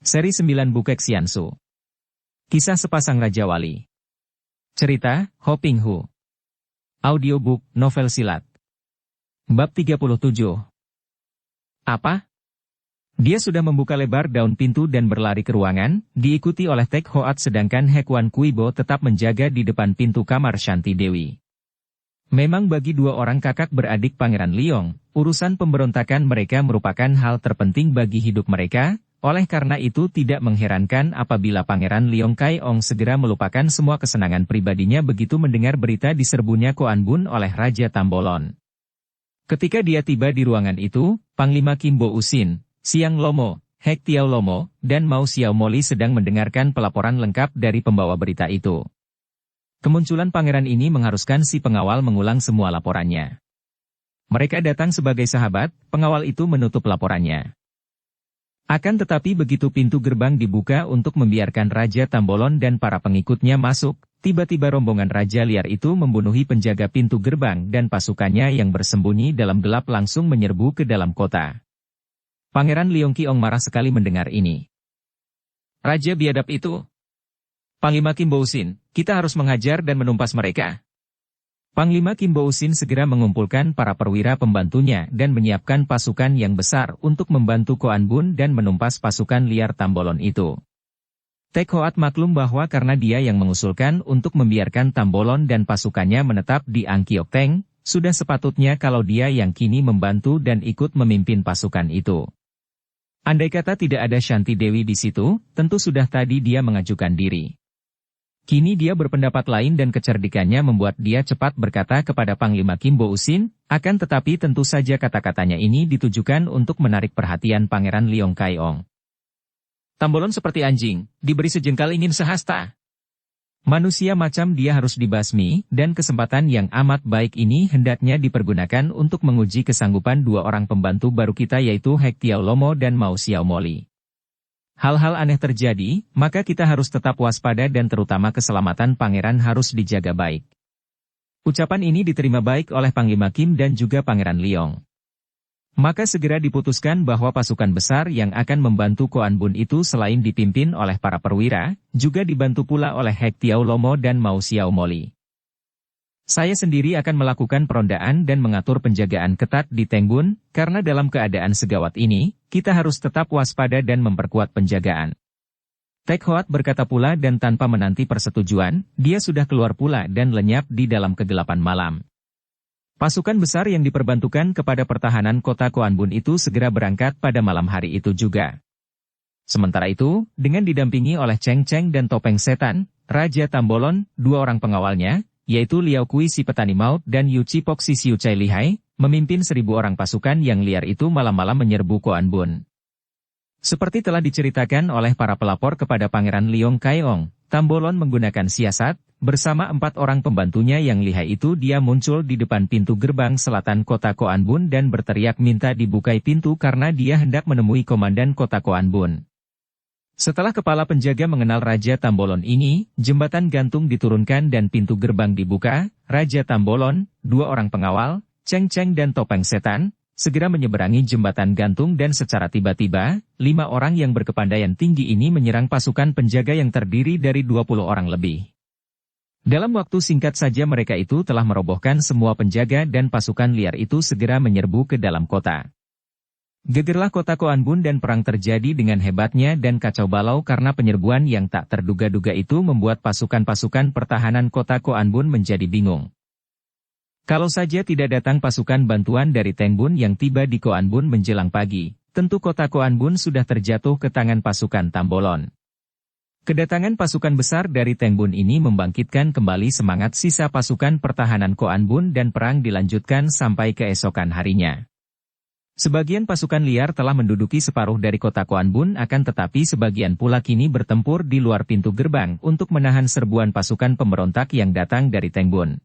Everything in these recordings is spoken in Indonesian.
Seri 9 Bukek Xiansu. Kisah sepasang Raja Wali. Cerita, Ho Ping Hu. Audiobook, novel silat. Bab 37. Apa? Dia sudah membuka lebar daun pintu dan berlari ke ruangan, diikuti oleh Tek Hoat sedangkan Hekwan Kuibo tetap menjaga di depan pintu kamar Shanti Dewi. Memang bagi dua orang kakak beradik Pangeran Liong, urusan pemberontakan mereka merupakan hal terpenting bagi hidup mereka. Oleh karena itu tidak mengherankan apabila Pangeran Liong Kaiong segera melupakan semua kesenangan pribadinya begitu mendengar berita diserbunya Koan Bun oleh Raja Tambolon. Ketika dia tiba di ruangan itu, Panglima Kimbo Usin, Siang Lomo, Hek Tiao Lomo, dan Mau Xiao Moli sedang mendengarkan pelaporan lengkap dari pembawa berita itu. Kemunculan pangeran ini mengharuskan si pengawal mengulang semua laporannya. Mereka datang sebagai sahabat, pengawal itu menutup laporannya. Akan tetapi begitu pintu gerbang dibuka untuk membiarkan Raja Tambolon dan para pengikutnya masuk, tiba-tiba rombongan Raja liar itu membunuhi penjaga pintu gerbang dan pasukannya yang bersembunyi dalam gelap langsung menyerbu ke dalam kota. Pangeran Liong Qiong marah sekali mendengar ini. Raja biadab itu. Panglima Kimbo Usin, kita harus menghajar dan menumpas mereka. Panglima Kimbo Usin segera mengumpulkan para perwira pembantunya dan menyiapkan pasukan yang besar untuk membantu Koan Bun dan menumpas pasukan liar Tambolon itu. Tek Hoat maklum bahwa karena dia yang mengusulkan untuk membiarkan Tambolon dan pasukannya menetap di Angkiok Teng, sudah sepatutnya kalau dia yang kini membantu dan ikut memimpin pasukan itu. Andai kata tidak ada Shanti Dewi di situ, tentu sudah tadi dia mengajukan diri. Kini dia berpendapat lain dan kecerdikannya membuat dia cepat berkata kepada Panglima Kimbo Usin, akan tetapi tentu saja kata-katanya ini ditujukan untuk menarik perhatian Pangeran Liong Kaiong. Tambolon seperti anjing, diberi sejengkal ingin sehasta. Manusia macam dia harus dibasmi, dan kesempatan yang amat baik ini hendaknya dipergunakan untuk menguji kesanggupan dua orang pembantu baru kita yaitu Hek Tiao Lomo dan Mau Xiao Moli. Hal-hal aneh terjadi, maka kita harus tetap waspada dan terutama keselamatan pangeran harus dijaga baik. Ucapan ini diterima baik oleh Panglima Kim dan juga Pangeran Liong. Maka segera diputuskan bahwa pasukan besar yang akan membantu Koan Bun itu selain dipimpin oleh para perwira, juga dibantu pula oleh Hek Tiao Lomo dan Mau Xiao Moli. Saya sendiri akan melakukan perondaan dan mengatur penjagaan ketat di Tengbun, karena dalam keadaan segawat ini, kita harus tetap waspada dan memperkuat penjagaan. Tek Hoat berkata pula dan tanpa menanti persetujuan, dia sudah keluar pula dan lenyap di dalam kegelapan malam. Pasukan besar yang diperbantukan kepada pertahanan kota Koan Bun itu segera berangkat pada malam hari itu juga. Sementara itu, dengan didampingi oleh Cheng Cheng dan Topeng Setan, Raja Tambolon, dua orang pengawalnya, yaitu Liao Kui si petani maut dan Yu Cipok si Siu Cai Lihai, memimpin 1000 orang pasukan yang liar itu malam-malam menyerbu Koan Bun. Seperti telah diceritakan oleh para pelapor kepada Pangeran Liong Kaiong, Tambolon menggunakan siasat, bersama 4 orang pembantunya yang lihai itu dia muncul di depan pintu gerbang selatan kota Koan Bun dan berteriak minta dibukai pintu karena dia hendak menemui komandan kota Koan Bun. Setelah kepala penjaga mengenal Raja Tambolon ini, jembatan gantung diturunkan dan pintu gerbang dibuka, Raja Tambolon, 2 orang pengawal, Cheng Cheng dan Topeng Setan, segera menyeberangi jembatan gantung dan secara tiba-tiba, 5 orang yang berkepandaian tinggi ini menyerang pasukan penjaga yang terdiri dari 20 orang lebih. Dalam waktu singkat saja mereka itu telah merobohkan semua penjaga dan pasukan liar itu segera menyerbu ke dalam kota. Gegerlah kota Koan Bun dan perang terjadi dengan hebatnya dan kacau balau karena penyerbuan yang tak terduga-duga itu membuat pasukan-pasukan pertahanan kota Koan Bun menjadi bingung. Kalau saja tidak datang pasukan bantuan dari Tengbun yang tiba di Koan Bun menjelang pagi, tentu kota Koan Bun sudah terjatuh ke tangan pasukan Tambolon. Kedatangan pasukan besar dari Tengbun ini membangkitkan kembali semangat sisa pasukan pertahanan Koan Bun dan perang dilanjutkan sampai keesokan harinya. Sebagian pasukan liar telah menduduki separuh dari kota Koan Bun akan tetapi sebagian pula kini bertempur di luar pintu gerbang untuk menahan serbuan pasukan pemberontak yang datang dari Tengbun.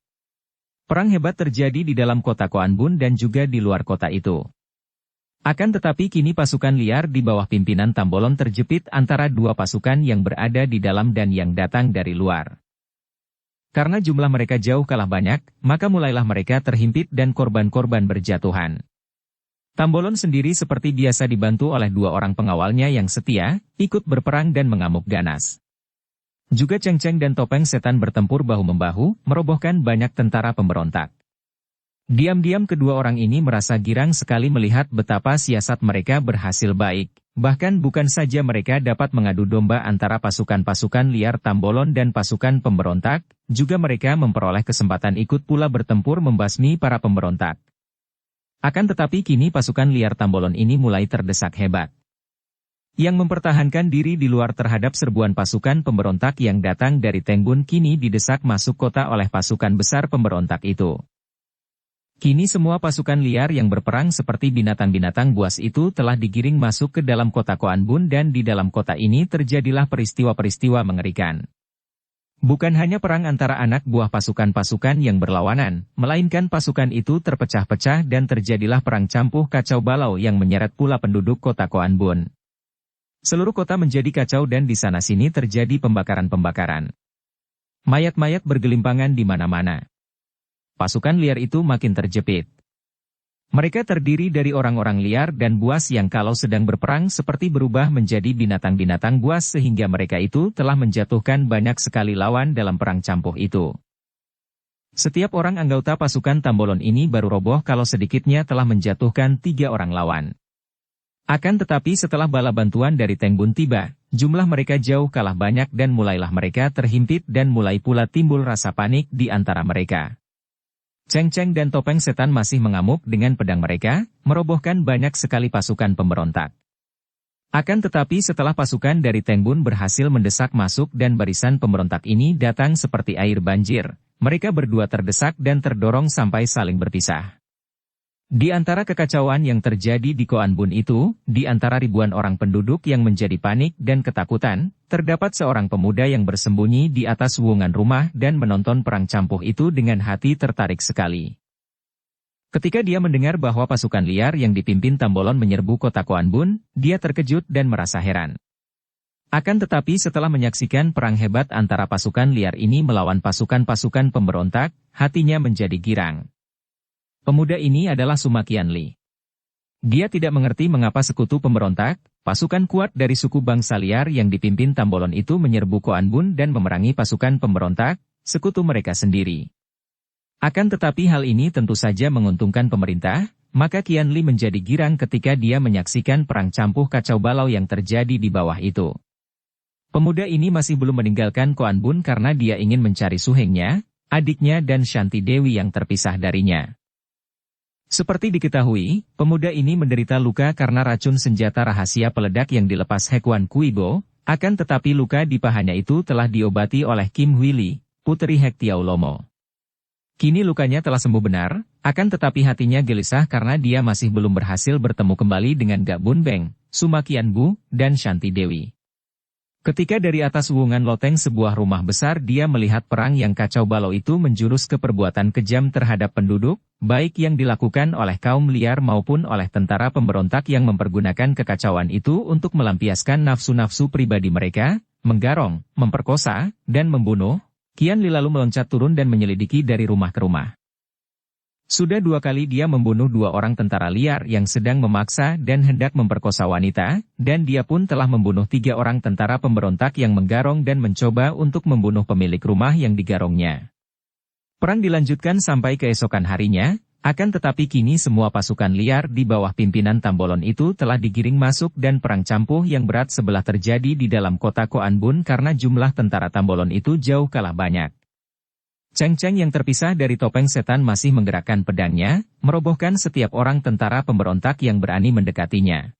Perang hebat terjadi di dalam kota Koan Bun dan juga di luar kota itu. Akan tetapi kini pasukan liar di bawah pimpinan Tambolon terjepit antara dua pasukan yang berada di dalam dan yang datang dari luar. Karena jumlah mereka jauh kalah banyak, maka mulailah mereka terhimpit dan korban-korban berjatuhan. Tambolon sendiri seperti biasa dibantu oleh dua orang pengawalnya yang setia, ikut berperang dan mengamuk ganas. Juga Cheng Cheng dan Topeng Setan bertempur bahu-membahu, merobohkan banyak tentara pemberontak. Diam-diam kedua orang ini merasa girang sekali melihat betapa siasat mereka berhasil baik. Bahkan bukan saja mereka dapat mengadu domba antara pasukan-pasukan liar Tambolon dan pasukan pemberontak, juga mereka memperoleh kesempatan ikut pula bertempur membasmi para pemberontak. Akan tetapi kini pasukan liar Tambolon ini mulai terdesak hebat. Yang mempertahankan diri di luar terhadap serbuan pasukan pemberontak yang datang dari Tengbun kini didesak masuk kota oleh pasukan besar pemberontak itu. Kini semua pasukan liar yang berperang seperti binatang-binatang buas itu telah digiring masuk ke dalam kota Koanbun dan di dalam kota ini terjadilah peristiwa-peristiwa mengerikan. Bukan hanya perang antara anak buah pasukan-pasukan yang berlawanan, melainkan pasukan itu terpecah-pecah dan terjadilah perang campuh kacau balau yang menyeret pula penduduk kota Koanbun. Seluruh kota menjadi kacau dan di sana-sini terjadi pembakaran-pembakaran. Mayat-mayat bergelimpangan di mana-mana. Pasukan liar itu makin terjepit. Mereka terdiri dari orang-orang liar dan buas yang kalau sedang berperang seperti berubah menjadi binatang-binatang buas sehingga mereka itu telah menjatuhkan banyak sekali lawan dalam perang campuh itu. Setiap orang anggota pasukan Tambolon ini baru roboh kalau sedikitnya telah menjatuhkan 3 orang lawan. Akan tetapi setelah bala bantuan dari Tengbun tiba, jumlah mereka jauh kalah banyak dan mulailah mereka terhimpit dan mulai pula timbul rasa panik di antara mereka. Cheng Cheng dan Topeng Setan masih mengamuk dengan pedang mereka, merobohkan banyak sekali pasukan pemberontak. Akan tetapi setelah pasukan dari Tengbun berhasil mendesak masuk dan barisan pemberontak ini datang seperti air banjir, mereka berdua terdesak dan terdorong sampai saling berpisah. Di antara kekacauan yang terjadi di Koanbun itu, di antara ribuan orang penduduk yang menjadi panik dan ketakutan, terdapat seorang pemuda yang bersembunyi di atas wuungan rumah dan menonton perang campuh itu dengan hati tertarik sekali. Ketika dia mendengar bahwa pasukan liar yang dipimpin Tambolon menyerbu kota Koanbun, dia terkejut dan merasa heran. Akan tetapi setelah menyaksikan perang hebat antara pasukan liar ini melawan pasukan-pasukan pemberontak, hatinya menjadi girang. Pemuda ini adalah Suma Qianli. Dia tidak mengerti mengapa sekutu pemberontak, pasukan kuat dari suku bangsa liar yang dipimpin Tambolon itu menyerbu Koanbun dan memerangi pasukan pemberontak, sekutu mereka sendiri. Akan tetapi hal ini tentu saja menguntungkan pemerintah, maka Qianli menjadi girang ketika dia menyaksikan perang campuh kacau balau yang terjadi di bawah itu. Pemuda ini masih belum meninggalkan Koanbun karena dia ingin mencari suhengnya, adiknya dan Shanti Dewi yang terpisah darinya. Seperti diketahui, pemuda ini menderita luka karena racun senjata rahasia peledak yang dilepas Hekuan Kuibo, akan tetapi luka di pahanya itu telah diobati oleh Kim Huili, putri Hek Tiao Lomo. Kini lukanya telah sembuh benar, akan tetapi hatinya gelisah karena dia masih belum berhasil bertemu kembali dengan Gak Bun Beng, Suma Qianbu, dan Shanti Dewi. Ketika dari atas wuungan loteng sebuah rumah besar dia melihat perang yang kacau balau itu menjurus ke perbuatan kejam terhadap penduduk, baik yang dilakukan oleh kaum liar maupun oleh tentara pemberontak yang mempergunakan kekacauan itu untuk melampiaskan nafsu-nafsu pribadi mereka, menggarong, memperkosa, dan membunuh. Qianli lalu meloncat turun dan menyelidiki dari rumah ke rumah. Sudah 2 kali dia membunuh 2 orang tentara liar yang sedang memaksa dan hendak memperkosa wanita, dan dia pun telah membunuh 3 orang tentara pemberontak yang menggarong dan mencoba untuk membunuh pemilik rumah yang digarongnya. Perang dilanjutkan sampai keesokan harinya, akan tetapi kini semua pasukan liar di bawah pimpinan Tambolon itu telah digiring masuk dan perang campuh yang berat sebelah terjadi di dalam kota Koanbun karena jumlah tentara Tambolon itu jauh kalah banyak. Cheng Cheng yang terpisah dari Topeng Setan masih menggerakkan pedangnya, merobohkan setiap orang tentara pemberontak yang berani mendekatinya.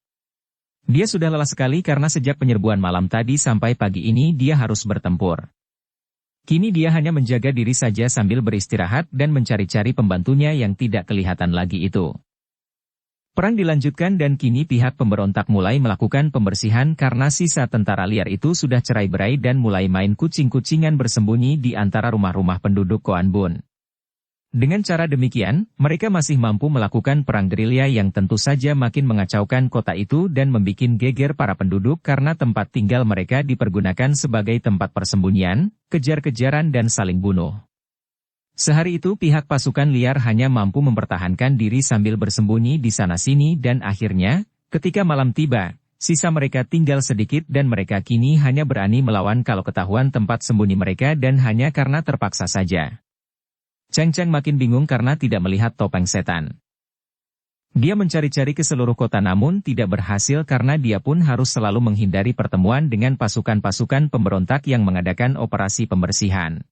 Dia sudah lelah sekali karena sejak penyerbuan malam tadi sampai pagi ini dia harus bertempur. Kini dia hanya menjaga diri saja sambil beristirahat dan mencari-cari pembantunya yang tidak kelihatan lagi itu. Perang dilanjutkan dan kini pihak pemberontak mulai melakukan pembersihan karena sisa tentara liar itu sudah cerai-berai dan mulai main kucing-kucingan bersembunyi di antara rumah-rumah penduduk Koanbun. Dengan cara demikian, mereka masih mampu melakukan perang gerilya yang tentu saja makin mengacaukan kota itu dan membuat geger para penduduk karena tempat tinggal mereka dipergunakan sebagai tempat persembunyian, kejar-kejaran dan saling bunuh. Sehari itu pihak pasukan liar hanya mampu mempertahankan diri sambil bersembunyi di sana-sini dan akhirnya, ketika malam tiba, sisa mereka tinggal sedikit dan mereka kini hanya berani melawan kalau ketahuan tempat sembunyi mereka dan hanya karena terpaksa saja. Cheng Cheng makin bingung karena tidak melihat topeng setan. Dia mencari-cari ke seluruh kota namun tidak berhasil karena dia pun harus selalu menghindari pertemuan dengan pasukan-pasukan pemberontak yang mengadakan operasi pembersihan.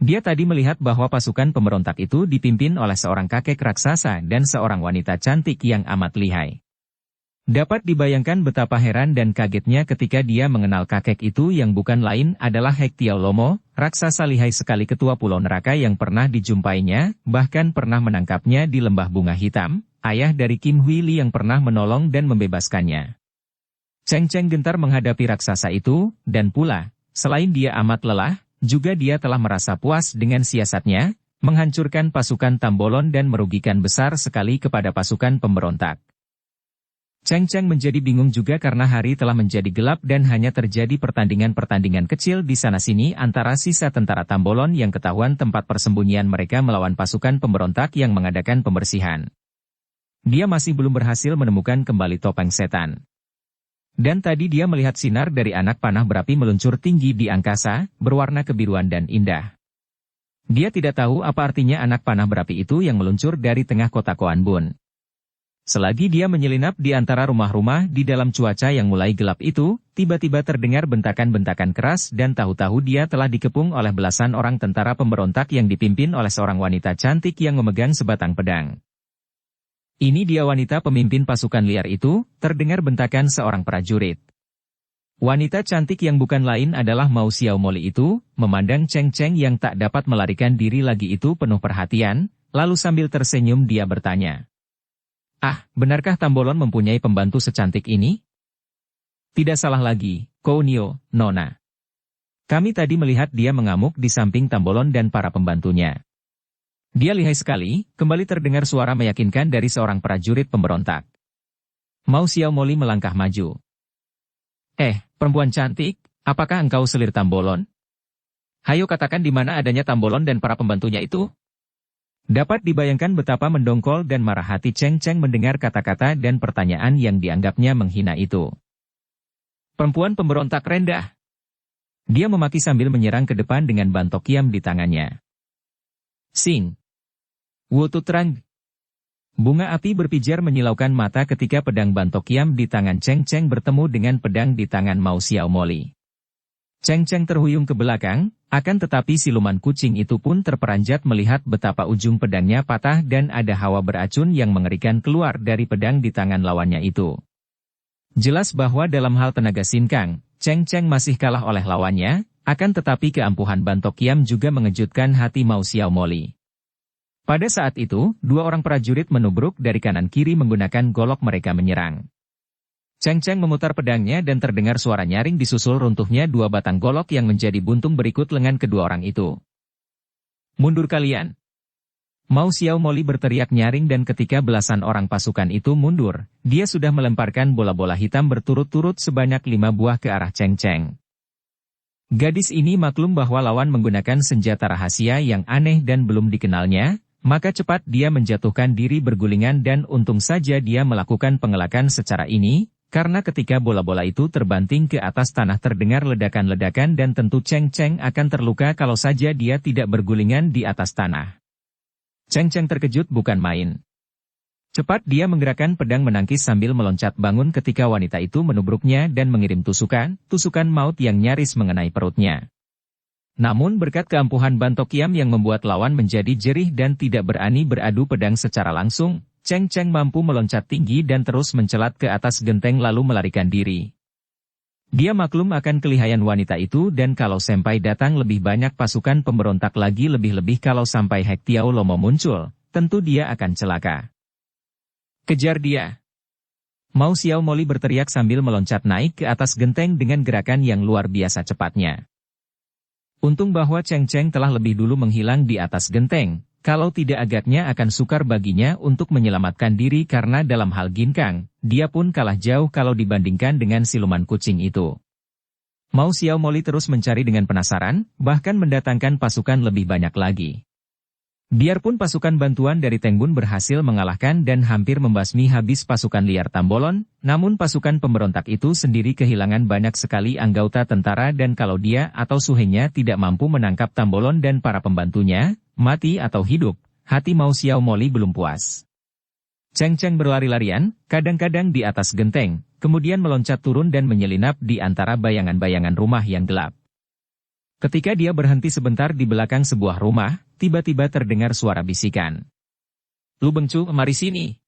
Dia tadi melihat bahwa pasukan pemberontak itu dipimpin oleh seorang kakek raksasa dan seorang wanita cantik yang amat lihai. Dapat dibayangkan betapa heran dan kagetnya ketika dia mengenal kakek itu yang bukan lain adalah Hektiao Lomo, raksasa lihai sekali ketua Pulau Neraka yang pernah dijumpainya, bahkan pernah menangkapnya di Lembah Bunga Hitam, ayah dari Kim Hui Li yang pernah menolong dan membebaskannya. Cheng Cheng gentar menghadapi raksasa itu, dan pula, selain dia amat lelah, juga dia telah merasa puas dengan siasatnya, menghancurkan pasukan Tambolon dan merugikan besar sekali kepada pasukan pemberontak. Cheng Cheng menjadi bingung juga karena hari telah menjadi gelap dan hanya terjadi pertandingan-pertandingan kecil di sana-sini antara sisa tentara Tambolon yang ketahuan tempat persembunyian mereka melawan pasukan pemberontak yang mengadakan pembersihan. Dia masih belum berhasil menemukan kembali topeng setan. Dan tadi dia melihat sinar dari anak panah berapi meluncur tinggi di angkasa, berwarna kebiruan dan indah. Dia tidak tahu apa artinya anak panah berapi itu yang meluncur dari tengah kota Koan Bun. Selagi dia menyelinap di antara rumah-rumah di dalam cuaca yang mulai gelap itu, tiba-tiba terdengar bentakan-bentakan keras dan tahu-tahu dia telah dikepung oleh belasan orang tentara pemberontak yang dipimpin oleh seorang wanita cantik yang memegang sebatang pedang. Ini dia wanita pemimpin pasukan liar itu, terdengar bentakan seorang prajurit. Wanita cantik yang bukan lain adalah Mao Xiao Moli itu, memandang Cheng Cheng yang tak dapat melarikan diri lagi itu penuh perhatian, lalu sambil tersenyum dia bertanya. Ah, benarkah Tambolon mempunyai pembantu secantik ini? Tidak salah lagi, Kounio, Nona. Kami tadi melihat dia mengamuk di samping Tambolon dan para pembantunya. Dia lihai sekali, kembali terdengar suara meyakinkan dari seorang prajurit pemberontak. Mao Xiao Moli melangkah maju. Perempuan cantik, apakah engkau selir Tambolon? Hayo katakan di mana adanya Tambolon dan para pembantunya itu? Dapat dibayangkan betapa mendongkol dan marah hati Cheng Cheng mendengar kata-kata dan pertanyaan yang dianggapnya menghina itu. Perempuan pemberontak rendah. Dia memaki sambil menyerang ke depan dengan bantok kiam di tangannya. Sing. Wututrang. Bunga api berpijar menyilaukan mata ketika pedang bantok kiam di tangan Cheng Cheng bertemu dengan pedang di tangan Mao Xiao Moli. Cheng Cheng terhuyung ke belakang, akan tetapi siluman kucing itu pun terperanjat melihat betapa ujung pedangnya patah dan ada hawa beracun yang mengerikan keluar dari pedang di tangan lawannya itu. Jelas bahwa dalam hal tenaga sinkang, Cheng Cheng masih kalah oleh lawannya, akan tetapi keampuhan bantok kiam juga mengejutkan hati Mao Xiao Moli. Pada saat itu, dua orang prajurit menubruk dari kanan kiri menggunakan golok mereka menyerang. Cheng Cheng memutar pedangnya dan terdengar suara nyaring disusul runtuhnya dua batang golok yang menjadi buntung berikut lengan kedua orang itu. Mundur kalian! Mao Xiao Moli berteriak nyaring dan ketika belasan orang pasukan itu mundur, dia sudah melemparkan bola-bola hitam berturut-turut sebanyak 5 buah ke arah Cheng Cheng. Gadis ini maklum bahwa lawan menggunakan senjata rahasia yang aneh dan belum dikenalnya, maka cepat dia menjatuhkan diri bergulingan dan untung saja dia melakukan pengelakan secara ini, karena ketika bola-bola itu terbanting ke atas tanah terdengar ledakan-ledakan dan tentu Cheng Cheng akan terluka kalau saja dia tidak bergulingan di atas tanah. Cheng Cheng terkejut bukan main. Cepat dia menggerakkan pedang menangkis sambil meloncat bangun ketika wanita itu menubruknya dan mengirim tusukan maut yang nyaris mengenai perutnya. Namun berkat keampuhan bantok kiam yang membuat lawan menjadi jerih dan tidak berani beradu pedang secara langsung, Cheng Cheng mampu meloncat tinggi dan terus mencelat ke atas genteng lalu melarikan diri. Dia maklum akan kelihayan wanita itu dan kalau sampai datang lebih banyak pasukan pemberontak lagi lebih-lebih kalau sampai Hektiao Lomo muncul, tentu dia akan celaka. Kejar dia! Mao Xiao Moli berteriak sambil meloncat naik ke atas genteng dengan gerakan yang luar biasa cepatnya. Untung bahwa Cheng Cheng telah lebih dulu menghilang di atas genteng, kalau tidak agaknya akan sukar baginya untuk menyelamatkan diri karena dalam hal ginkang, dia pun kalah jauh kalau dibandingkan dengan siluman kucing itu. Mao Xiao Moli terus mencari dengan penasaran, bahkan mendatangkan pasukan lebih banyak lagi. Biarpun pasukan bantuan dari Teng Bun berhasil mengalahkan dan hampir membasmi habis pasukan liar Tambolon, namun pasukan pemberontak itu sendiri kehilangan banyak sekali anggota tentara dan kalau dia atau suhenya tidak mampu menangkap Tambolon dan para pembantunya, mati atau hidup, hati Mau Xiao Moli belum puas. Cheng Cheng berlari-larian, kadang-kadang di atas genteng, kemudian meloncat turun dan menyelinap di antara bayangan-bayangan rumah yang gelap. Ketika dia berhenti sebentar di belakang sebuah rumah, tiba-tiba terdengar suara bisikan. "Lu Bengcu, mari sini."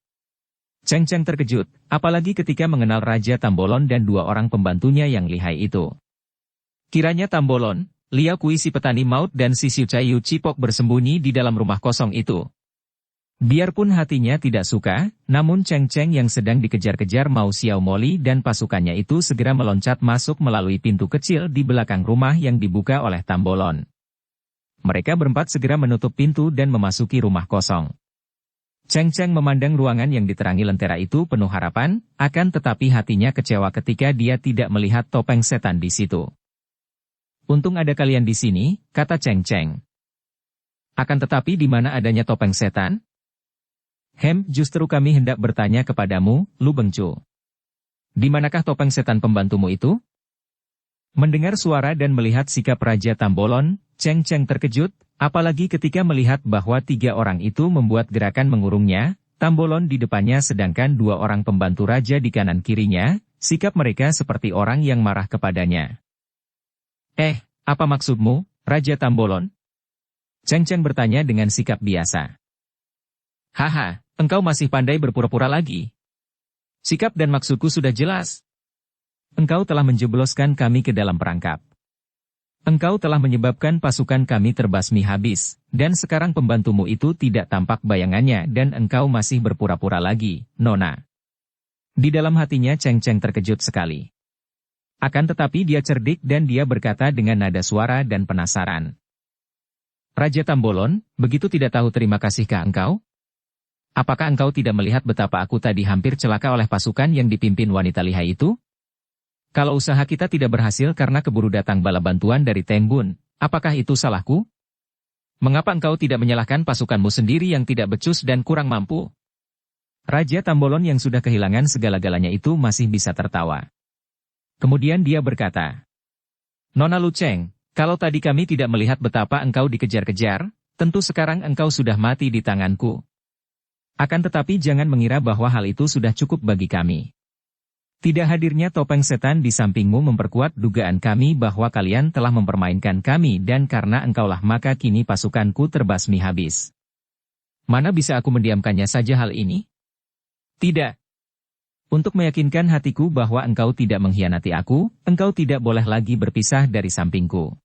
Cheng Cheng terkejut, apalagi ketika mengenal Raja Tambolon dan dua orang pembantunya yang lihai itu. Kiranya Tambolon, Liao Kui si petani maut dan si Xiu Cai Yu Cipok bersembunyi di dalam rumah kosong itu. Biarpun hatinya tidak suka, namun Cheng Cheng yang sedang dikejar-kejar Mau Xiao Moli dan pasukannya itu segera meloncat masuk melalui pintu kecil di belakang rumah yang dibuka oleh Tambolon. Mereka berempat segera menutup pintu dan memasuki rumah kosong. Cheng Cheng memandang ruangan yang diterangi lentera itu penuh harapan, akan tetapi hatinya kecewa ketika dia tidak melihat topeng setan di situ. "Untung ada kalian di sini," kata Cheng Cheng. "Akan tetapi di mana adanya topeng setan?" Justru kami hendak bertanya kepadamu, Lu Bengcu. Di manakah topeng setan pembantumu itu?" Mendengar suara dan melihat sikap Raja Tambolon, Cheng Cheng terkejut, apalagi ketika melihat bahwa tiga orang itu membuat gerakan mengurungnya, Tambolon di depannya sedangkan dua orang pembantu Raja di kanan kirinya, sikap mereka seperti orang yang marah kepadanya. Apa maksudmu, Raja Tambolon?" Cheng Cheng bertanya dengan sikap biasa. "Haha, engkau masih pandai berpura-pura lagi. Sikap dan maksudku sudah jelas. Engkau telah menjebloskan kami ke dalam perangkap. Engkau telah menyebabkan pasukan kami terbasmi habis, dan sekarang pembantumu itu tidak tampak bayangannya dan engkau masih berpura-pura lagi, Nona." Di dalam hatinya Cheng Cheng terkejut sekali. Akan tetapi dia cerdik dan dia berkata dengan nada suara dan penasaran. "Raja Tambolon, begitu tidak tahu terima kasihkah engkau? Apakah engkau tidak melihat betapa aku tadi hampir celaka oleh pasukan yang dipimpin wanita lihai itu? Kalau usaha kita tidak berhasil karena keburu datang bala bantuan dari Teng Bun, apakah itu salahku? Mengapa engkau tidak menyalahkan pasukanmu sendiri yang tidak becus dan kurang mampu?" Raja Tambolon yang sudah kehilangan segala-galanya itu masih bisa tertawa. Kemudian dia berkata, "Nona Lu Cheng, kalau tadi kami tidak melihat betapa engkau dikejar-kejar, tentu sekarang engkau sudah mati di tanganku. Akan tetapi jangan mengira bahwa hal itu sudah cukup bagi kami. Tidak hadirnya topeng setan di sampingmu memperkuat dugaan kami bahwa kalian telah mempermainkan kami dan karena engkaulah maka kini pasukanku terbasmi habis. Mana bisa aku mendiamkannya saja hal ini? Tidak. Untuk meyakinkan hatiku bahwa engkau tidak mengkhianati aku, engkau tidak boleh lagi berpisah dari sampingku."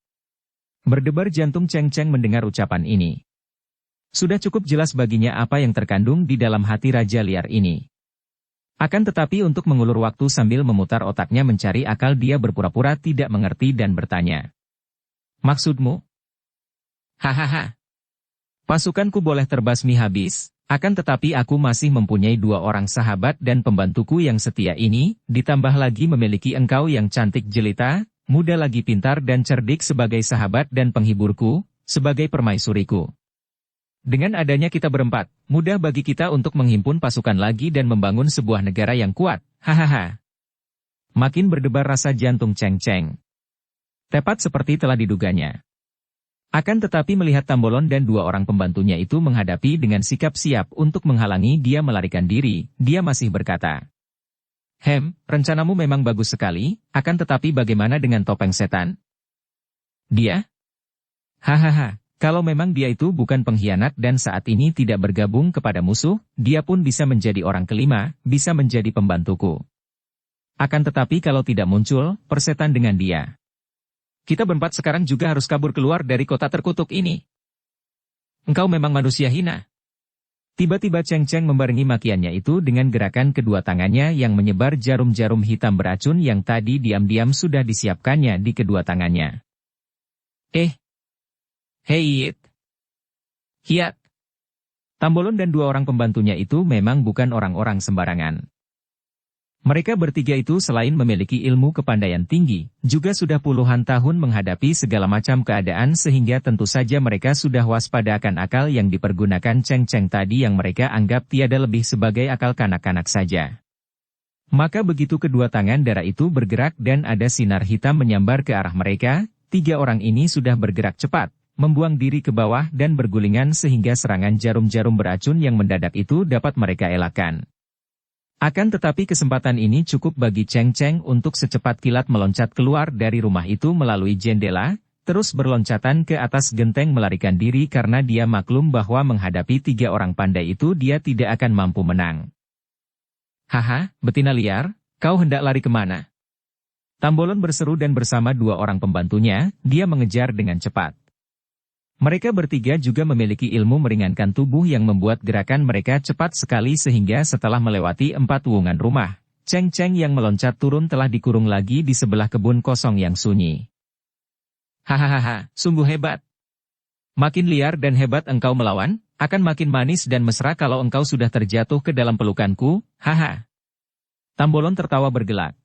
Berdebar jantung Cheng Cheng mendengar ucapan ini. Sudah cukup jelas baginya apa yang terkandung di dalam hati Raja Liar ini. Akan tetapi untuk mengulur waktu sambil memutar otaknya mencari akal dia berpura-pura tidak mengerti dan bertanya. "Maksudmu?" "Hahaha. Pasukanku boleh terbasmi habis, akan tetapi aku masih mempunyai dua orang sahabat dan pembantuku yang setia ini, ditambah lagi memiliki engkau yang cantik jelita, muda lagi pintar dan cerdik sebagai sahabat dan penghiburku, sebagai permaisuriku. Dengan adanya kita berempat, mudah bagi kita untuk menghimpun pasukan lagi dan membangun sebuah negara yang kuat, hahaha." Makin berdebar rasa jantung Cheng Cheng. Tepat seperti telah diduganya. Akan tetapi melihat Tambolon dan dua orang pembantunya itu menghadapi dengan sikap siap untuk menghalangi dia melarikan diri, dia masih berkata, "Rencanamu memang bagus sekali, akan tetapi bagaimana dengan topeng setan?" "Dia? Hahaha. Kalau memang dia itu bukan pengkhianat dan saat ini tidak bergabung kepada musuh, dia pun bisa menjadi orang kelima, bisa menjadi pembantuku. Akan tetapi kalau tidak muncul, persetan dengan dia. Kita berempat sekarang juga harus kabur keluar dari kota terkutuk ini. Engkau memang manusia hina." Tiba-tiba Cheng Cheng membarengi makiannya itu dengan gerakan kedua tangannya yang menyebar jarum-jarum hitam beracun yang tadi diam-diam sudah disiapkannya di kedua tangannya. Hei, Hiat. Tambolon dan dua orang pembantunya itu memang bukan orang-orang sembarangan. Mereka bertiga itu selain memiliki ilmu kepandaian tinggi, juga sudah puluhan tahun menghadapi segala macam keadaan sehingga tentu saja mereka sudah waspada akan akal yang dipergunakan Cheng Cheng tadi yang mereka anggap tiada lebih sebagai akal kanak-kanak saja. Maka begitu kedua tangan darah itu bergerak dan ada sinar hitam menyambar ke arah mereka, tiga orang ini sudah bergerak cepat, membuang diri ke bawah dan bergulingan sehingga serangan jarum-jarum beracun yang mendadak itu dapat mereka elakkan. Akan tetapi kesempatan ini cukup bagi Cheng Cheng untuk secepat kilat meloncat keluar dari rumah itu melalui jendela, terus berloncatan ke atas genteng melarikan diri karena dia maklum bahwa menghadapi tiga orang pandai itu dia tidak akan mampu menang. Haha, betina liar, kau hendak lari kemana? Tambolon berseru dan bersama dua orang pembantunya, dia mengejar dengan cepat. Mereka bertiga juga memiliki ilmu meringankan tubuh yang membuat gerakan mereka cepat sekali sehingga setelah melewati 4 wungan rumah, Cheng Cheng yang meloncat turun telah dikurung lagi di sebelah kebun kosong yang sunyi. Hahaha, sungguh hebat. Makin liar dan hebat engkau melawan, akan makin manis dan mesra kalau engkau sudah terjatuh ke dalam pelukanku, haha. Tambolon tertawa bergelak.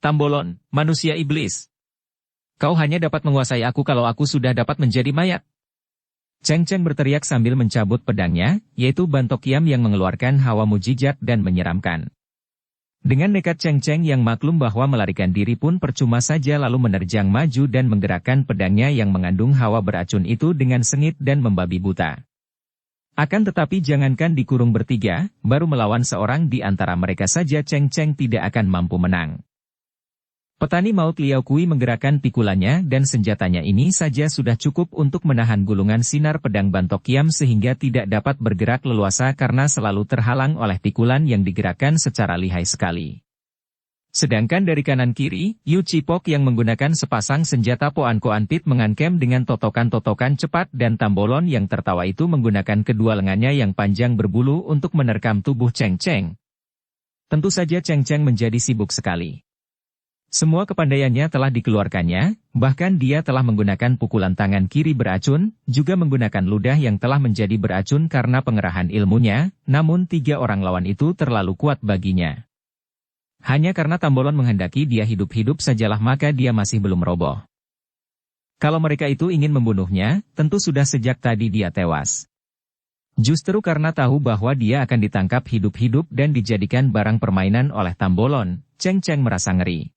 Tambolon, manusia iblis. Kau hanya dapat menguasai aku kalau aku sudah dapat menjadi mayat. Cheng Cheng berteriak sambil mencabut pedangnya, yaitu Bantok Kiam yang mengeluarkan hawa mujizat dan menyeramkan. Dengan nekat Cheng Cheng yang maklum bahwa melarikan diri pun percuma saja lalu menerjang maju dan menggerakkan pedangnya yang mengandung hawa beracun itu dengan sengit dan membabi buta. Akan tetapi jangankan dikurung bertiga, baru melawan seorang di antara mereka saja Cheng Cheng tidak akan mampu menang. Petani maut Liao Kui menggerakkan pikulannya dan senjatanya ini saja sudah cukup untuk menahan gulungan sinar pedang Bantok Kiam sehingga tidak dapat bergerak leluasa karena selalu terhalang oleh pikulan yang digerakkan secara lihai sekali. Sedangkan dari kanan kiri, Yu Cipok yang menggunakan sepasang senjata Poan Koan Pit mengancam dengan totokan-totokan cepat dan Tambolon yang tertawa itu menggunakan kedua lengannya yang panjang berbulu untuk menerkam tubuh Cheng Cheng. Tentu saja Cheng Cheng menjadi sibuk sekali. Semua kepandaiannya telah dikeluarkannya, bahkan dia telah menggunakan pukulan tangan kiri beracun, juga menggunakan ludah yang telah menjadi beracun karena pengerahan ilmunya, namun tiga orang lawan itu terlalu kuat baginya. Hanya karena Tambolon menghendaki dia hidup-hidup sajalah maka dia masih belum roboh. Kalau mereka itu ingin membunuhnya, tentu sudah sejak tadi dia tewas. Justru karena tahu bahwa dia akan ditangkap hidup-hidup dan dijadikan barang permainan oleh Tambolon, Cheng Cheng merasa ngeri.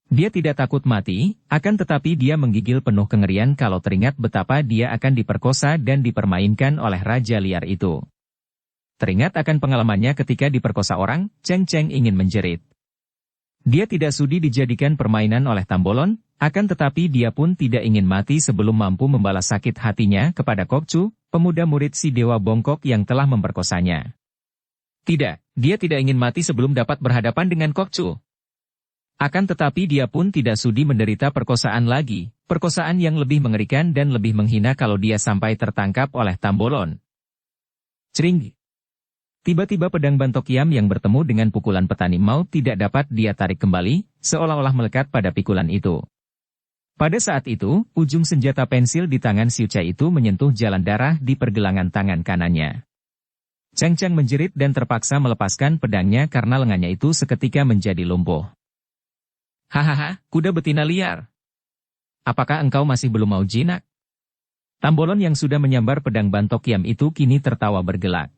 Dia tidak takut mati, akan tetapi dia menggigil penuh kengerian kalau teringat betapa dia akan diperkosa dan dipermainkan oleh Raja Liar itu. Teringat akan pengalamannya ketika diperkosa orang, Cheng Cheng ingin menjerit. Dia tidak sudi dijadikan permainan oleh Tambolon, akan tetapi dia pun tidak ingin mati sebelum mampu membalas sakit hatinya kepada Kokcu, pemuda murid si Dewa Bongkok yang telah memperkosanya. Tidak, dia tidak ingin mati sebelum dapat berhadapan dengan Kokcu. Akan tetapi dia pun tidak sudi menderita perkosaan lagi, perkosaan yang lebih mengerikan dan lebih menghina kalau dia sampai tertangkap oleh Tambolon. Cering! Tiba-tiba pedang Bantok Kiam yang bertemu dengan pukulan petani maut tidak dapat dia tarik kembali, seolah-olah melekat pada pikulan itu. Pada saat itu, ujung senjata pensil di tangan Siu Chai itu menyentuh jalan darah di pergelangan tangan kanannya. Cheng Cheng menjerit dan terpaksa melepaskan pedangnya karena lengannya itu seketika menjadi lumpuh. Hahaha, kuda betina liar. Apakah engkau masih belum mau jinak? Tambolon yang sudah menyambar pedang Bantok Kiam itu kini tertawa bergelak.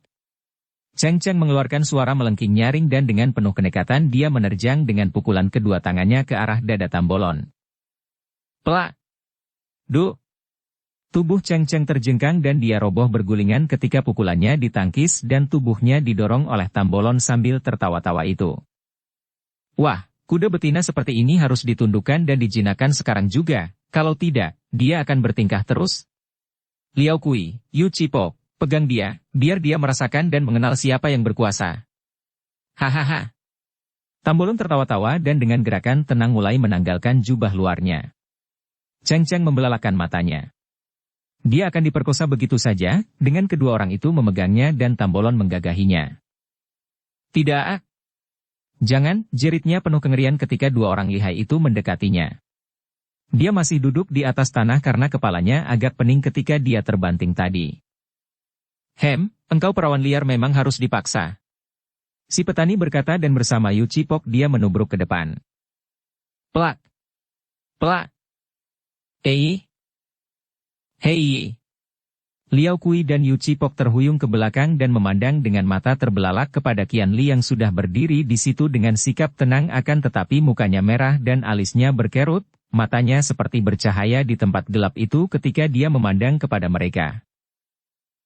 Cheng Cheng mengeluarkan suara melengking nyaring dan dengan penuh kenekatan dia menerjang dengan pukulan kedua tangannya ke arah dada Tambolon. Plak! Duh! Tubuh Cheng Cheng terjengkang dan dia roboh bergulingan ketika pukulannya ditangkis dan tubuhnya didorong oleh Tambolon sambil tertawa-tawa itu. Wah! Kuda betina seperti ini harus ditundukkan dan dijinakkan sekarang juga, kalau tidak, dia akan bertingkah terus. Liao Kui, Yu Cipok, pegang dia, biar dia merasakan dan mengenal siapa yang berkuasa. Hahaha. Tambolon tertawa-tawa dan dengan gerakan tenang mulai menanggalkan jubah luarnya. Cheng Cheng membelalakan matanya. Dia akan diperkosa begitu saja, dengan kedua orang itu memegangnya dan Tambolon menggagahinya. Tidak. Jangan, jeritnya penuh kengerian ketika dua orang lihai itu mendekatinya. Dia masih duduk di atas tanah karena kepalanya agak pening ketika dia terbanting tadi. Engkau perawan liar memang harus dipaksa. Si petani berkata dan bersama Yu Cipok dia menubruk ke depan. Plak! Plak! Hei! Hei! Liao Kui dan Yu Cipok terhuyung ke belakang dan memandang dengan mata terbelalak kepada Qian Li yang sudah berdiri di situ dengan sikap tenang akan tetapi mukanya merah dan alisnya berkerut, matanya seperti bercahaya di tempat gelap itu ketika dia memandang kepada mereka.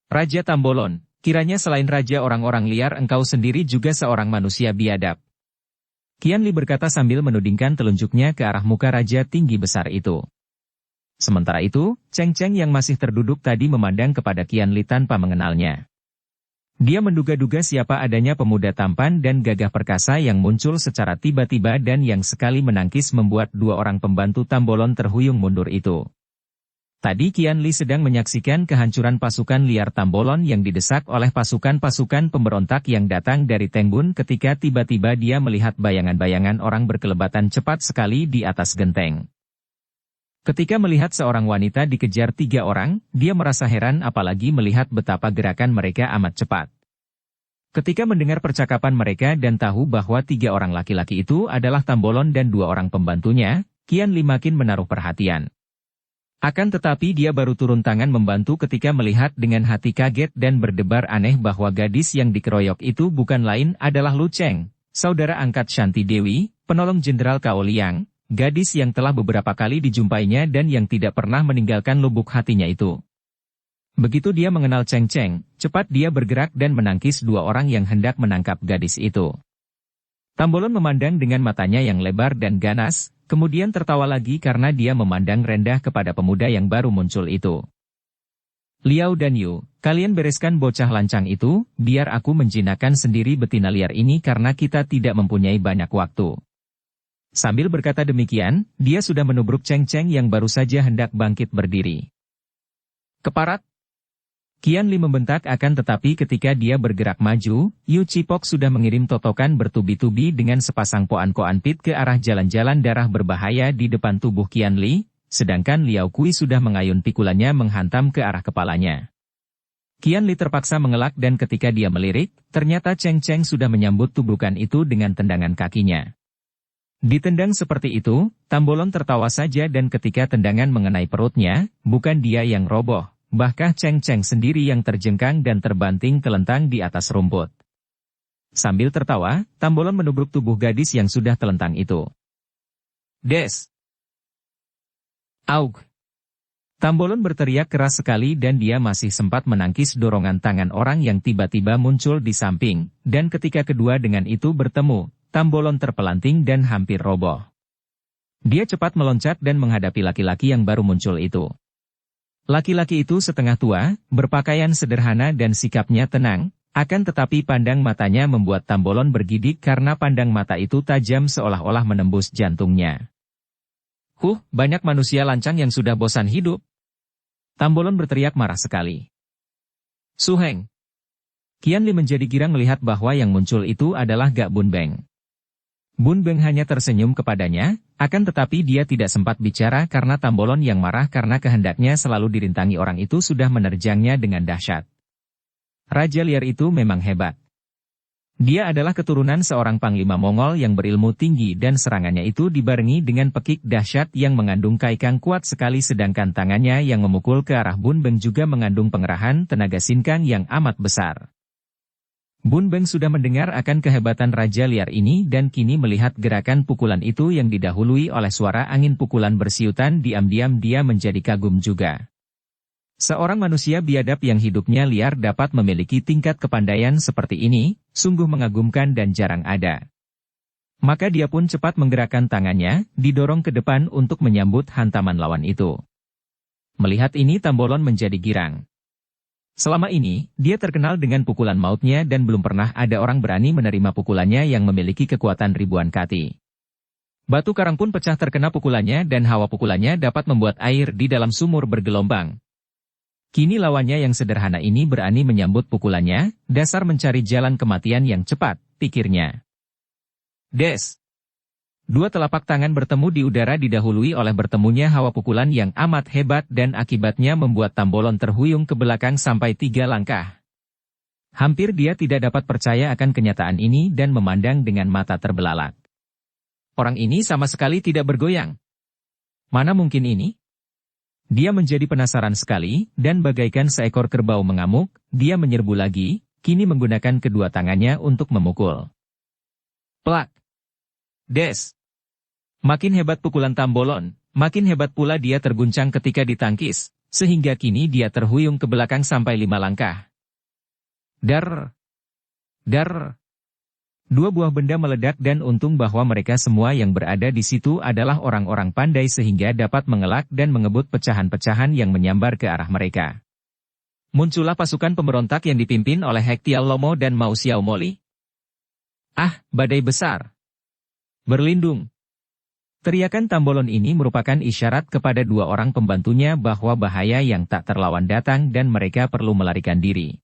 Raja Tambolon, kiranya selain raja orang-orang liar engkau sendiri juga seorang manusia biadab. Qian Li berkata sambil menudingkan telunjuknya ke arah muka raja tinggi besar itu. Sementara itu, Cheng Cheng yang masih terduduk tadi memandang kepada Qian Li tanpa mengenalnya. Dia menduga-duga siapa adanya pemuda tampan dan gagah perkasa yang muncul secara tiba-tiba dan yang sekali menangkis membuat dua orang pembantu Tambolon terhuyung mundur itu. Tadi Qian Li sedang menyaksikan kehancuran pasukan liar Tambolon yang didesak oleh pasukan-pasukan pemberontak yang datang dari Tengbun ketika tiba-tiba dia melihat bayangan-bayangan orang berkelebatan cepat sekali di atas genteng. Ketika melihat seorang wanita dikejar 3 orang, dia merasa heran apalagi melihat betapa gerakan mereka amat cepat. Ketika mendengar percakapan mereka dan tahu bahwa 3 orang laki-laki itu adalah Tambolon dan 2 orang pembantunya, Qian Li makin menaruh perhatian. Akan tetapi dia baru turun tangan membantu ketika melihat dengan hati kaget dan berdebar aneh bahwa gadis yang dikeroyok itu bukan lain adalah Lu Cheng, saudara angkat Shanti Dewi, penolong Jenderal Cao Liang, gadis yang telah beberapa kali dijumpainya dan yang tidak pernah meninggalkan lubuk hatinya itu. Begitu dia mengenal Cheng Cheng, cepat dia bergerak dan menangkis 2 orang yang hendak menangkap gadis itu. Tambolon memandang dengan matanya yang lebar dan ganas, kemudian tertawa lagi karena dia memandang rendah kepada pemuda yang baru muncul itu. Liao dan Yu, kalian bereskan bocah lancang itu, biar aku menjinakkan sendiri betina liar ini karena kita tidak mempunyai banyak waktu. Sambil berkata demikian, dia sudah menubruk Cheng Cheng yang baru saja hendak bangkit berdiri. Keparat! Qian Li membentak akan tetapi ketika dia bergerak maju, Yu Cipok sudah mengirim totokan bertubi-tubi dengan sepasang koan-koan pit ke arah jalan-jalan darah berbahaya di depan tubuh Qian Li, sedangkan Liao Kui sudah mengayun pikulannya menghantam ke arah kepalanya. Qian Li terpaksa mengelak dan ketika dia melirik, ternyata Cheng Cheng sudah menyambut tubukan itu dengan tendangan kakinya. Ditendang seperti itu, Tambolon tertawa saja dan ketika tendangan mengenai perutnya, bukan dia yang roboh. Bahkan Cheng Cheng sendiri yang terjengkang dan terbanting telentang di atas rumput. Sambil tertawa, Tambolon menubruk tubuh gadis yang sudah telentang itu. Des! Aug! Tambolon berteriak keras sekali dan dia masih sempat menangkis dorongan tangan orang yang tiba-tiba muncul di samping, dan ketika kedua dengan itu bertemu, Tambolon terpelanting dan hampir roboh. Dia cepat meloncat dan menghadapi laki-laki yang baru muncul itu. Laki-laki itu setengah tua, berpakaian sederhana dan sikapnya tenang, akan tetapi pandang matanya membuat Tambolon bergidik karena pandang mata itu tajam seolah-olah menembus jantungnya. Banyak manusia lancang yang sudah bosan hidup. Tambolon berteriak marah sekali. Su Heng! Qian Li menjadi girang melihat bahwa yang muncul itu adalah Gak Bun Beng. Bun Beng hanya tersenyum kepadanya, akan tetapi dia tidak sempat bicara karena Tambolon yang marah karena kehendaknya selalu dirintangi orang itu sudah menerjangnya dengan dahsyat. Raja liar itu memang hebat. Dia adalah keturunan seorang panglima Mongol yang berilmu tinggi dan serangannya itu dibarengi dengan pekik dahsyat yang mengandung kaikang kuat sekali sedangkan tangannya yang memukul ke arah Bun Beng juga mengandung pengerahan tenaga sinkang yang amat besar. Bun Beng sudah mendengar akan kehebatan Raja liar ini dan kini melihat gerakan pukulan itu yang didahului oleh suara angin pukulan bersiutan diam-diam dia menjadi kagum juga. Seorang manusia biadab yang hidupnya liar dapat memiliki tingkat kepandaian seperti ini, sungguh mengagumkan dan jarang ada. Maka dia pun cepat menggerakkan tangannya, didorong ke depan untuk menyambut hantaman lawan itu. Melihat ini Tambolon menjadi girang. Selama ini, dia terkenal dengan pukulan mautnya dan belum pernah ada orang berani menerima pukulannya yang memiliki kekuatan ribuan kati. Batu karang pun pecah terkena pukulannya dan hawa pukulannya dapat membuat air di dalam sumur bergelombang. Kini lawannya yang sederhana ini berani menyambut pukulannya, dasar mencari jalan kematian yang cepat, pikirnya. Des! 2 telapak tangan bertemu di udara didahului oleh bertemunya hawa pukulan yang amat hebat dan akibatnya membuat Tambolon terhuyung ke belakang sampai 3 langkah. Hampir dia tidak dapat percaya akan kenyataan ini dan memandang dengan mata terbelalak. Orang ini sama sekali tidak bergoyang. Mana mungkin ini? Dia menjadi penasaran sekali, dan bagaikan seekor kerbau mengamuk, dia menyerbu lagi, kini menggunakan kedua tangannya untuk memukul. Plak! Des! Makin hebat pukulan Tambolon, makin hebat pula dia terguncang ketika ditangkis, sehingga kini dia terhuyung ke belakang sampai 5 langkah. Dar! Dar! Dua buah benda meledak dan untung bahwa mereka semua yang berada di situ adalah orang-orang pandai sehingga dapat mengelak dan mengebut pecahan-pecahan yang menyambar ke arah mereka. Muncullah pasukan pemberontak yang dipimpin oleh Hek Tiao Lomo dan Mao Xiao Moli. Ah, badai besar! Berlindung! Teriakan Tambolon ini merupakan isyarat kepada dua orang pembantunya bahwa bahaya yang tak terlawan datang dan mereka perlu melarikan diri.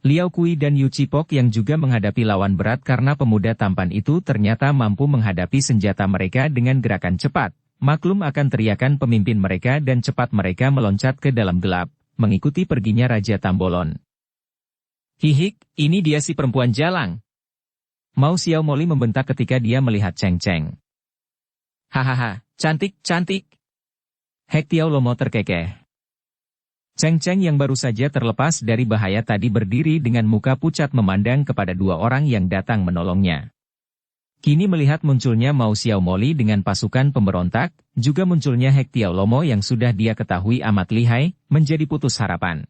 Liao Kui dan Yu Cipok yang juga menghadapi lawan berat karena pemuda tampan itu ternyata mampu menghadapi senjata mereka dengan gerakan cepat, maklum akan teriakan pemimpin mereka dan cepat mereka meloncat ke dalam gelap, mengikuti perginya Raja Tambolon. Hihik, ini dia si perempuan jalang. Mao Xiao Moli membentak ketika dia melihat Cheng Cheng. Hahaha, cantik, cantik. Hek Tiao Lomo terkekeh. Cheng Cheng yang baru saja terlepas dari bahaya tadi berdiri dengan muka pucat memandang kepada dua orang yang datang menolongnya. Kini melihat munculnya Mao Xiao Moli dengan pasukan pemberontak, juga munculnya Hek Tiao Lomo yang sudah dia ketahui amat lihai, menjadi putus harapan.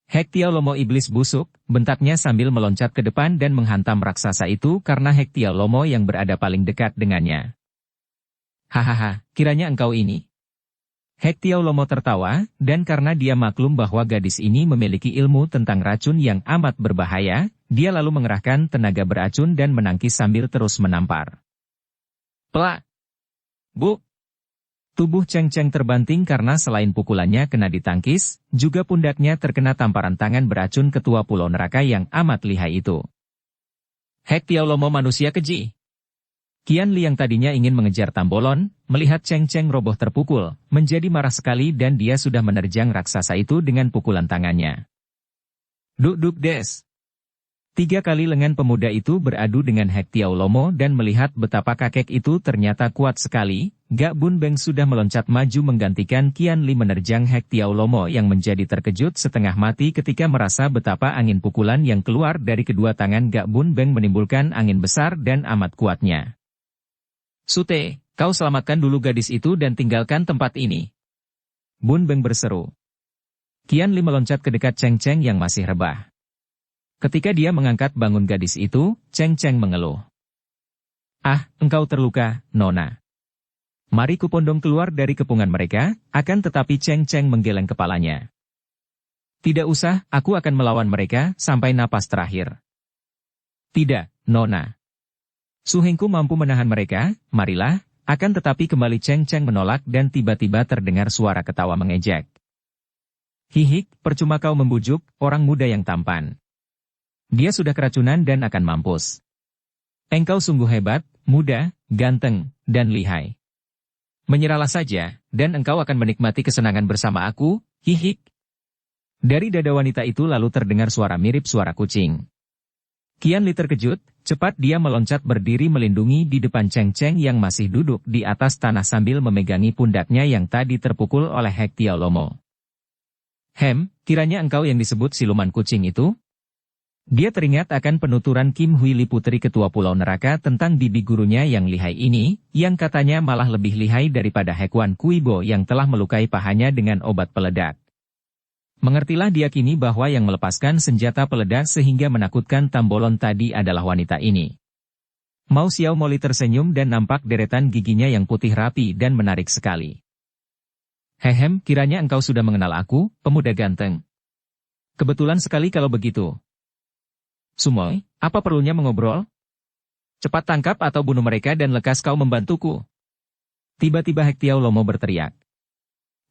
Hek Tiao Lomo iblis busuk, bentaknya sambil meloncat ke depan dan menghantam raksasa itu karena Hek Tiao Lomo yang berada paling dekat dengannya. Hahaha, kiranya engkau ini. Hek Tiao Lomo tertawa, dan karena dia maklum bahwa gadis ini memiliki ilmu tentang racun yang amat berbahaya, dia lalu mengerahkan tenaga beracun dan menangkis sambil terus menampar. Plak! Bu! Tubuh Cheng Cheng terbanting karena selain pukulannya kena ditangkis, juga pundaknya terkena tamparan tangan beracun ketua Pulau Neraka yang amat lihai itu. Hek Tiao Lomo manusia keji! Qian Li yang tadinya ingin mengejar Tambolon, melihat Cheng Cheng roboh terpukul, menjadi marah sekali dan dia sudah menerjang raksasa itu dengan pukulan tangannya. Duk-duk des! 3 kali lengan pemuda itu beradu dengan Hek Tiao Lomo dan melihat betapa kakek itu ternyata kuat sekali, Gak Bun Beng sudah meloncat maju menggantikan Qian Li menerjang Hek Tiao Lomo yang menjadi terkejut setengah mati ketika merasa betapa angin pukulan yang keluar dari kedua tangan Gak Bun Beng menimbulkan angin besar dan amat kuatnya. Sute, kau selamatkan dulu gadis itu dan tinggalkan tempat ini. Bun Beng berseru. Qian Li meloncat ke dekat Cheng Cheng yang masih rebah. Ketika dia mengangkat bangun gadis itu, Cheng Cheng mengeluh. Ah, engkau terluka, Nona. Mari kupondong keluar dari kepungan mereka, akan tetapi Cheng Cheng menggeleng kepalanya. Tidak usah, aku akan melawan mereka sampai napas terakhir. Tidak, Nona. Su Hengku mampu menahan mereka, marilah, akan tetapi kembali Cheng Cheng menolak dan tiba-tiba terdengar suara ketawa mengejek. Hihik, percuma kau membujuk orang muda yang tampan. Dia sudah keracunan dan akan mampus. Engkau sungguh hebat, muda, ganteng, dan lihai. Menyerahlah saja, dan engkau akan menikmati kesenangan bersama aku, hihik. Dari dada wanita itu lalu terdengar suara mirip suara kucing. Qian Li terkejut, cepat dia meloncat berdiri melindungi di depan Cheng Cheng yang masih duduk di atas tanah sambil memegangi pundaknya yang tadi terpukul oleh Hek Tiao Lomo. Kiranya engkau yang disebut siluman kucing itu? Dia teringat akan penuturan Kim Hui Li putri ketua Pulau Neraka tentang bibi gurunya yang lihai ini, yang katanya malah lebih lihai daripada Hek Wan Kuibo yang telah melukai pahanya dengan obat peledak. Mengertilah dia kini bahwa yang melepaskan senjata peledak sehingga menakutkan Tambolon tadi adalah wanita ini. Mao Xiao Moli tersenyum dan nampak deretan giginya yang putih rapi dan menarik sekali. Kiranya engkau sudah mengenal aku, pemuda ganteng. Kebetulan sekali kalau begitu. Sumoy, apa perlunya mengobrol? Cepat tangkap atau bunuh mereka dan lekas kau membantuku. Tiba-tiba Hek Tiao Lomo berteriak.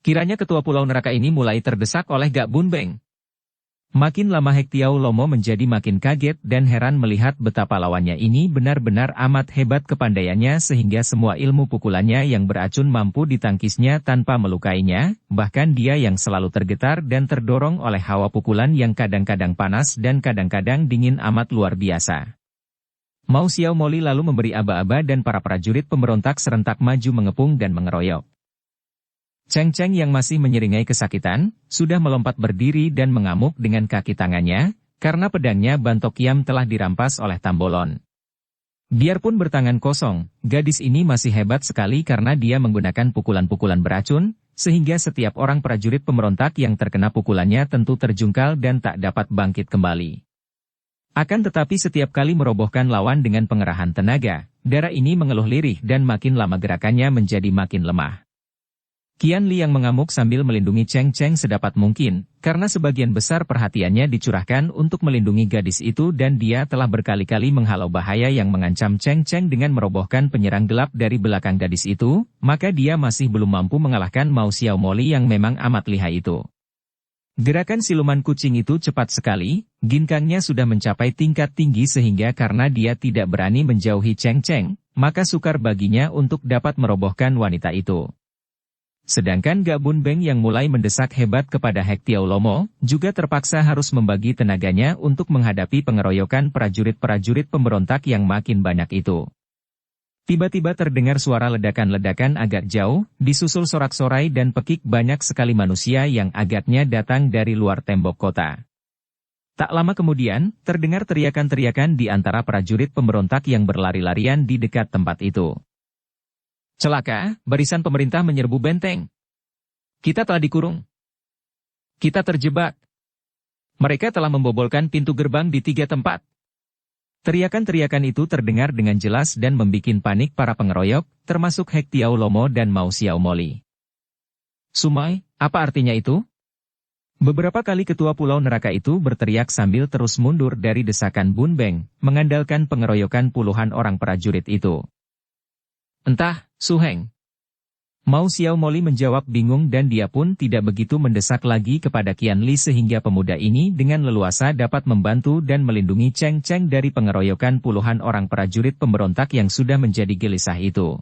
Kiranya ketua Pulau Neraka ini mulai terdesak oleh Gak Bun Beng. Makin lama Hektiau Lomo menjadi makin kaget dan heran melihat betapa lawannya ini benar-benar amat hebat kepandaiannya sehingga semua ilmu pukulannya yang beracun mampu ditangkisnya tanpa melukainya, bahkan dia yang selalu tergetar dan terdorong oleh hawa pukulan yang kadang-kadang panas dan kadang-kadang dingin amat luar biasa. Mao Xiao Moli lalu memberi aba-aba dan para prajurit pemberontak serentak maju mengepung dan mengeroyok. Cheng Cheng yang masih menyeringai kesakitan, sudah melompat berdiri dan mengamuk dengan kaki tangannya, karena pedangnya Bantok Kiam telah dirampas oleh Tambolon. Biarpun bertangan kosong, gadis ini masih hebat sekali karena dia menggunakan pukulan-pukulan beracun, sehingga setiap orang prajurit pemberontak yang terkena pukulannya tentu terjungkal dan tak dapat bangkit kembali. Akan tetapi setiap kali merobohkan lawan dengan pengerahan tenaga, darah ini mengeluh lirih dan makin lama gerakannya menjadi makin lemah. Qian Li yang mengamuk sambil melindungi Cheng Cheng sedapat mungkin, karena sebagian besar perhatiannya dicurahkan untuk melindungi gadis itu dan dia telah berkali-kali menghalau bahaya yang mengancam Cheng Cheng dengan merobohkan penyerang gelap dari belakang gadis itu, maka dia masih belum mampu mengalahkan Mao Xiao Moli yang memang amat lihai itu. Gerakan siluman kucing itu cepat sekali, ginkangnya sudah mencapai tingkat tinggi sehingga karena dia tidak berani menjauhi Cheng Cheng, maka sukar baginya untuk dapat merobohkan wanita itu. Sedangkan Ga Bun Beng yang mulai mendesak hebat kepada Hektiau Lomo, juga terpaksa harus membagi tenaganya untuk menghadapi pengeroyokan prajurit-prajurit pemberontak yang makin banyak itu. Tiba-tiba terdengar suara ledakan-ledakan agak jauh, disusul sorak-sorai dan pekik banyak sekali manusia yang agaknya datang dari luar tembok kota. Tak lama kemudian, terdengar teriakan-teriakan di antara prajurit pemberontak yang berlari-larian di dekat tempat itu. Celaka, barisan pemerintah menyerbu benteng. Kita telah dikurung. Kita terjebak. Mereka telah membobolkan pintu gerbang di 3 tempat. Teriakan-teriakan itu terdengar dengan jelas dan membikin panik para pengeroyok, termasuk Hektiau Lomo dan Mao Xiao Moli. Sumai, apa artinya itu? Beberapa kali ketua Pulau Neraka itu berteriak sambil terus mundur dari desakan Bun Beng, mengandalkan pengeroyokan puluhan orang prajurit itu. Entah, Su Heng. Mao Xiao Moli menjawab bingung dan dia pun tidak begitu mendesak lagi kepada Qian Li sehingga pemuda ini dengan leluasa dapat membantu dan melindungi Cheng Cheng dari pengeroyokan puluhan orang prajurit pemberontak yang sudah menjadi gelisah itu.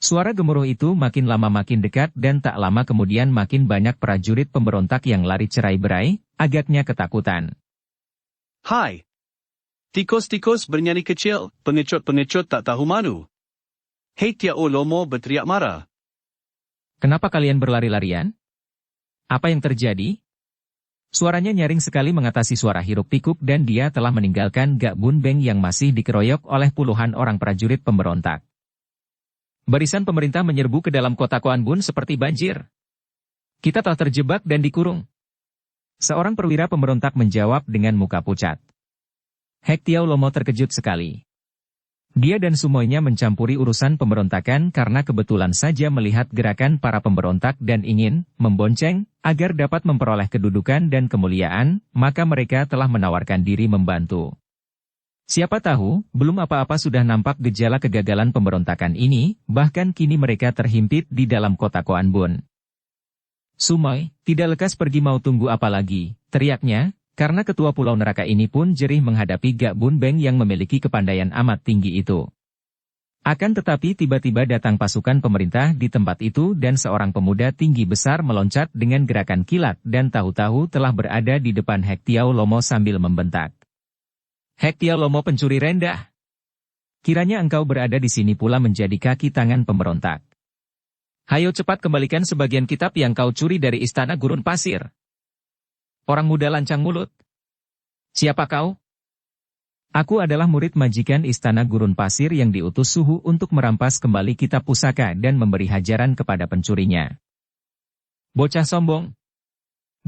Suara gemuruh itu makin lama makin dekat dan tak lama kemudian makin banyak prajurit pemberontak yang lari cerai-berai, agaknya ketakutan. Hai! Tikus-tikus bernyanyi kecil, pengecut-pengecut tak tahu malu. Hektiau Lomo berteriak marah. Kenapa kalian berlari-larian? Apa yang terjadi? Suaranya nyaring sekali mengatasi suara hiruk-pikuk dan dia telah meninggalkan Ga Bun Beng yang masih dikeroyok oleh puluhan orang prajurit pemberontak. Barisan pemerintah menyerbu ke dalam kota Kuan Bun seperti banjir. Kita telah terjebak dan dikurung. Seorang perwira pemberontak menjawab dengan muka pucat. Hektiau Lomo terkejut sekali. Dia dan sumoinya mencampuri urusan pemberontakan karena kebetulan saja melihat gerakan para pemberontak dan ingin membonceng agar dapat memperoleh kedudukan dan kemuliaan, maka mereka telah menawarkan diri membantu. Siapa tahu, belum apa-apa sudah nampak gejala kegagalan pemberontakan ini, bahkan kini mereka terhimpit di dalam kota Kuan Bun. Sumoi, tidak lekas pergi mau tunggu apa lagi, teriaknya. Karena ketua Pulau Neraka ini pun jerih menghadapi Ga Bun Beng yang memiliki kepandaian amat tinggi itu. Akan tetapi tiba-tiba datang pasukan pemerintah di tempat itu dan seorang pemuda tinggi besar meloncat dengan gerakan kilat dan tahu-tahu telah berada di depan Hektiau Lomo sambil membentak. Hektiau Lomo pencuri rendah. Kiranya engkau berada di sini pula menjadi kaki tangan pemberontak. Hayo cepat kembalikan sebagian kitab yang kau curi dari istana gurun pasir. Orang muda lancang mulut. Siapa kau? Aku adalah murid majikan istana gurun pasir yang diutus suhu untuk merampas kembali kitab pusaka dan memberi hajaran kepada pencurinya. Bocah sombong.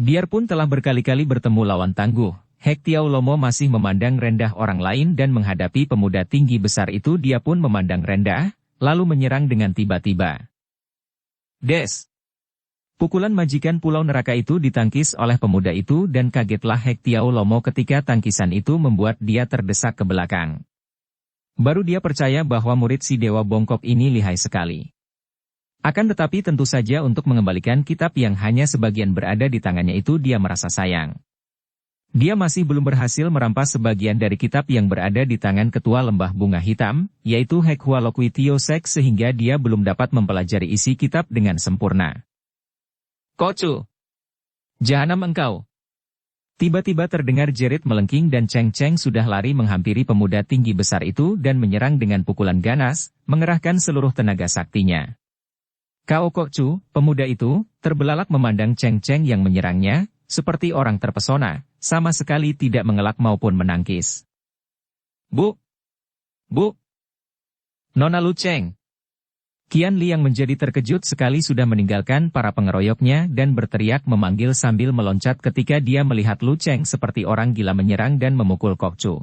Biarpun telah berkali-kali bertemu lawan tangguh, Hektiau Lomo masih memandang rendah orang lain dan menghadapi pemuda tinggi besar itu dia pun memandang rendah, lalu menyerang dengan tiba-tiba. Des! Pukulan majikan Pulau Neraka itu ditangkis oleh pemuda itu dan kagetlah Hektiau Lomo ketika tangkisan itu membuat dia terdesak ke belakang. Baru dia percaya bahwa murid si Dewa Bongkok ini lihai sekali. Akan tetapi tentu saja untuk mengembalikan kitab yang hanya sebagian berada di tangannya itu dia merasa sayang. Dia masih belum berhasil merampas sebagian dari kitab yang berada di tangan ketua lembah bunga hitam, yaitu Hekhua Lokuitio Sek, sehingga dia belum dapat mempelajari isi kitab dengan sempurna. Kocu! Jahanam engkau! Tiba-tiba terdengar jerit melengking dan Cheng Cheng sudah lari menghampiri pemuda tinggi besar itu dan menyerang dengan pukulan ganas, mengerahkan seluruh tenaga saktinya. Kao Kocu, pemuda itu, terbelalak memandang Cheng Cheng yang menyerangnya, seperti orang terpesona, sama sekali tidak mengelak maupun menangkis. Bu! Bu! Nona Lu Cheng! Qian Li yang menjadi terkejut sekali sudah meninggalkan para pengeroyoknya dan berteriak memanggil sambil meloncat ketika dia melihat Lu Cheng seperti orang gila menyerang dan memukul Kokcu.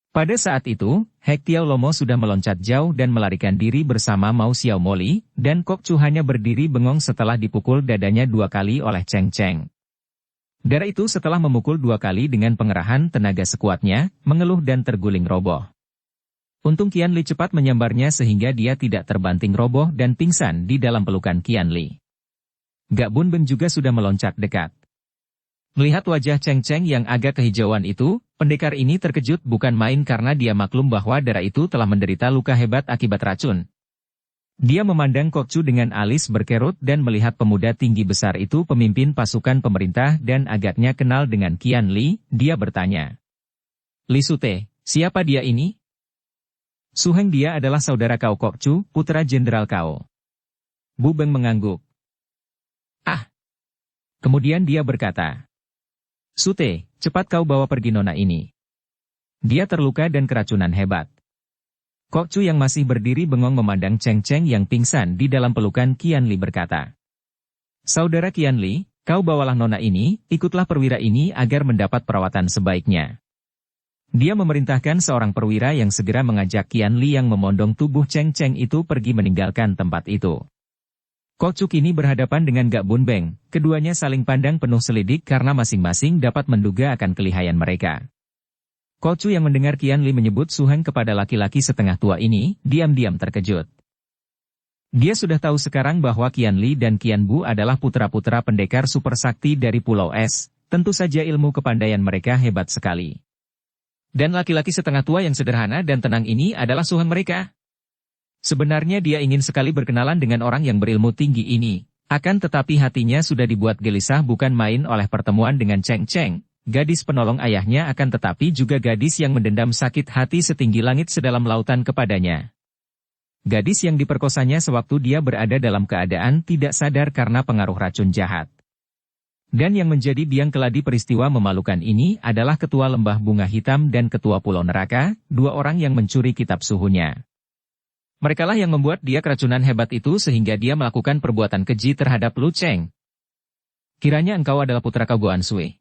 Pada saat itu, Hek Tiao Lomo sudah meloncat jauh dan melarikan diri bersama Mao Xiao Moli, dan Kokcu hanya berdiri bengong setelah dipukul dadanya 2 kali oleh Cheng Cheng. Darah itu setelah memukul 2 kali dengan pengerahan tenaga sekuatnya, mengeluh dan terguling roboh. Untung Qian Li cepat menyambarnya sehingga dia tidak terbanting roboh dan pingsan di dalam pelukan Qian Li. Gak Bun Beng juga sudah meloncat dekat. Melihat wajah Cheng Cheng yang agak kehijauan itu, pendekar ini terkejut bukan main karena dia maklum bahwa darah itu telah menderita luka hebat akibat racun. Dia memandang Kokcu dengan alis berkerut dan melihat pemuda tinggi besar itu pemimpin pasukan pemerintah dan agaknya kenal dengan Qian Li, dia bertanya. Li Sute, siapa dia ini? Su Heng, dia adalah saudara Kao Kokcu, putra Jenderal Kao. Bu Beng mengangguk. Ah! Kemudian dia berkata. Sute, cepat kau bawa pergi nona ini. Dia terluka dan keracunan hebat. Kokcu yang masih berdiri bengong memandang Cheng Cheng yang pingsan di dalam pelukan Qian Li berkata. Saudara Qian Li, kau bawalah nona ini, ikutlah perwira ini agar mendapat perawatan sebaiknya. Dia memerintahkan seorang perwira yang segera mengajak Qian Li yang memondong tubuh Cheng Cheng itu pergi meninggalkan tempat itu. Kokcu kini berhadapan dengan Gak Bun Beng, keduanya saling pandang penuh selidik karena masing-masing dapat menduga akan kelihayan mereka. Kokcu yang mendengar Qian Li menyebut Su Heng kepada laki-laki setengah tua ini, diam-diam terkejut. Dia sudah tahu sekarang bahwa Qian Li dan Qian Bu adalah putra-putra pendekar super sakti dari Pulau Es, tentu saja ilmu kepandaian mereka hebat sekali. Dan laki-laki setengah tua yang sederhana dan tenang ini adalah Su Heng mereka. Sebenarnya dia ingin sekali berkenalan dengan orang yang berilmu tinggi ini, akan tetapi hatinya sudah dibuat gelisah bukan main oleh pertemuan dengan Cheng Cheng. Gadis penolong ayahnya akan tetapi juga gadis yang mendendam sakit hati setinggi langit sedalam lautan kepadanya. Gadis yang diperkosanya sewaktu dia berada dalam keadaan tidak sadar karena pengaruh racun jahat. Dan yang menjadi biang keladi peristiwa memalukan ini adalah ketua lembah bunga hitam dan ketua pulau neraka, 2 orang yang mencuri kitab suhunya. Merekalah yang membuat dia keracunan hebat itu sehingga dia melakukan perbuatan keji terhadap Lu Cheng. Kiranya engkau adalah putra Cao Goan Sui.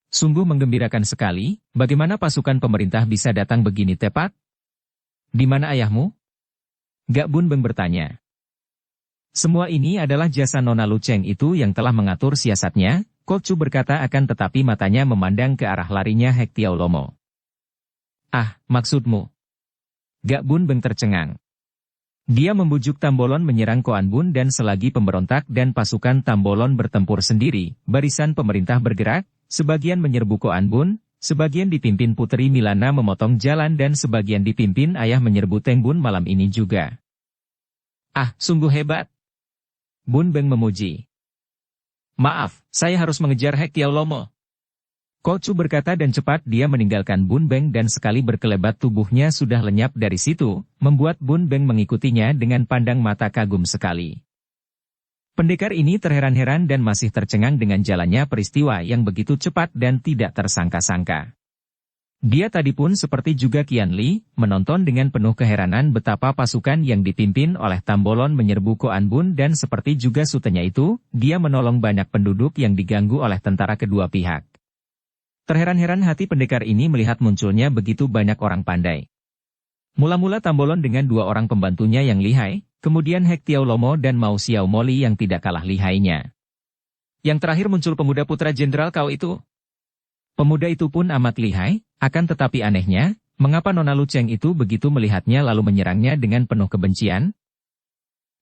Sungguh menggembirakan sekali, bagaimana pasukan pemerintah bisa datang begini tepat? Di mana ayahmu? Gak Bun Beng bertanya. Semua ini adalah jasa Nona Lu Cheng itu yang telah mengatur siasatnya, Kokcu berkata akan tetapi matanya memandang ke arah larinya Hek Tiao Lomo. Ah, maksudmu? Gak Bun Beng tercengang. Dia membujuk Tambolon menyerang Koan Bun dan selagi pemberontak dan pasukan Tambolon bertempur sendiri, barisan pemerintah bergerak, sebagian menyerbu Koan Bun, sebagian dipimpin Putri Milana memotong jalan dan sebagian dipimpin ayah menyerbu Teng Bun malam ini juga. Ah, sungguh hebat. Bun Beng memuji. Maaf, saya harus mengejar Hek Tiao Lomo. Kokcu berkata dan cepat dia meninggalkan Bun Beng dan sekali berkelebat tubuhnya sudah lenyap dari situ, membuat Bun Beng mengikutinya dengan pandang mata kagum sekali. Pendekar ini terheran-heran dan masih tercengang dengan jalannya peristiwa yang begitu cepat dan tidak tersangka-sangka. Dia tadi pun seperti juga Qian Li, menonton dengan penuh keheranan betapa pasukan yang dipimpin oleh Tambolon menyerbu Koan Bun dan seperti juga sutenya itu, dia menolong banyak penduduk yang diganggu oleh tentara kedua pihak. Terheran-heran hati pendekar ini melihat munculnya begitu banyak orang pandai. Mula-mula Tambolon dengan 2 orang pembantunya yang lihai, kemudian Hek Tiao Lomo dan Mao Xiao Moli yang tidak kalah lihainya. Yang terakhir muncul pemuda putra Jenderal Kao itu. Pemuda itu pun amat lihai, akan tetapi anehnya, mengapa Nona Lu Cheng itu begitu melihatnya lalu menyerangnya dengan penuh kebencian?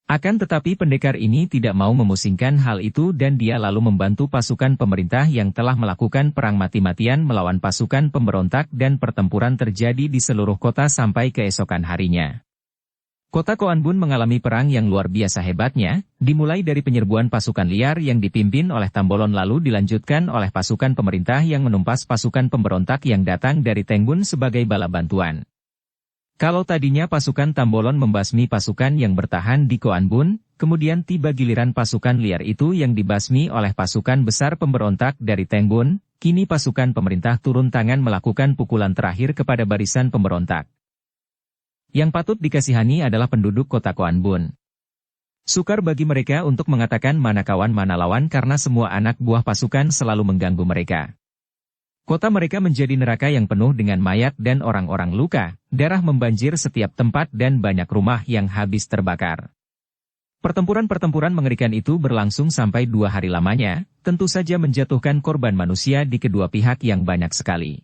Akan tetapi pendekar ini tidak mau memusingkan hal itu dan dia lalu membantu pasukan pemerintah yang telah melakukan perang mati-matian melawan pasukan pemberontak dan pertempuran terjadi di seluruh kota sampai keesokan harinya. Kota Koanbun mengalami perang yang luar biasa hebatnya, dimulai dari penyerbuan pasukan liar yang dipimpin oleh Tambolon lalu dilanjutkan oleh pasukan pemerintah yang menumpas pasukan pemberontak yang datang dari Tengbun sebagai bala bantuan. Kalau tadinya pasukan Tambolon membasmi pasukan yang bertahan di Koanbun, kemudian tiba giliran pasukan liar itu yang dibasmi oleh pasukan besar pemberontak dari Tengbun, kini pasukan pemerintah turun tangan melakukan pukulan terakhir kepada barisan pemberontak. Yang patut dikasihani adalah penduduk kota Koanbun. Sukar bagi mereka untuk mengatakan mana kawan mana lawan karena semua anak buah pasukan selalu mengganggu mereka. Kota mereka menjadi neraka yang penuh dengan mayat dan orang-orang luka, darah membanjir setiap tempat dan banyak rumah yang habis terbakar. Pertempuran-pertempuran mengerikan itu berlangsung sampai 2 hari lamanya, tentu saja menjatuhkan korban manusia di kedua pihak yang banyak sekali.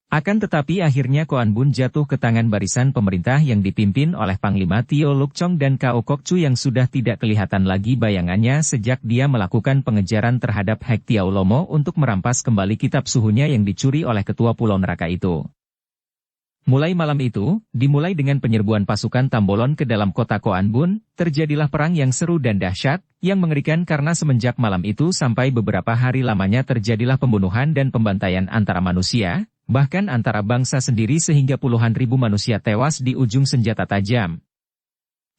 Akan tetapi akhirnya Koanbun jatuh ke tangan barisan pemerintah yang dipimpin oleh Panglima Tio Lukchong dan Kao Kokcu yang sudah tidak kelihatan lagi bayangannya sejak dia melakukan pengejaran terhadap Hek Tiao Lomo untuk merampas kembali kitab suhunya yang dicuri oleh ketua Pulau Neraka itu. Mulai malam itu, dimulai dengan penyerbuan pasukan Tambolon ke dalam kota Koanbun, terjadilah perang yang seru dan dahsyat, yang mengerikan karena semenjak malam itu sampai beberapa hari lamanya terjadilah pembunuhan dan pembantaian antara manusia, bahkan antara bangsa sendiri sehingga puluhan ribu manusia tewas di ujung senjata tajam.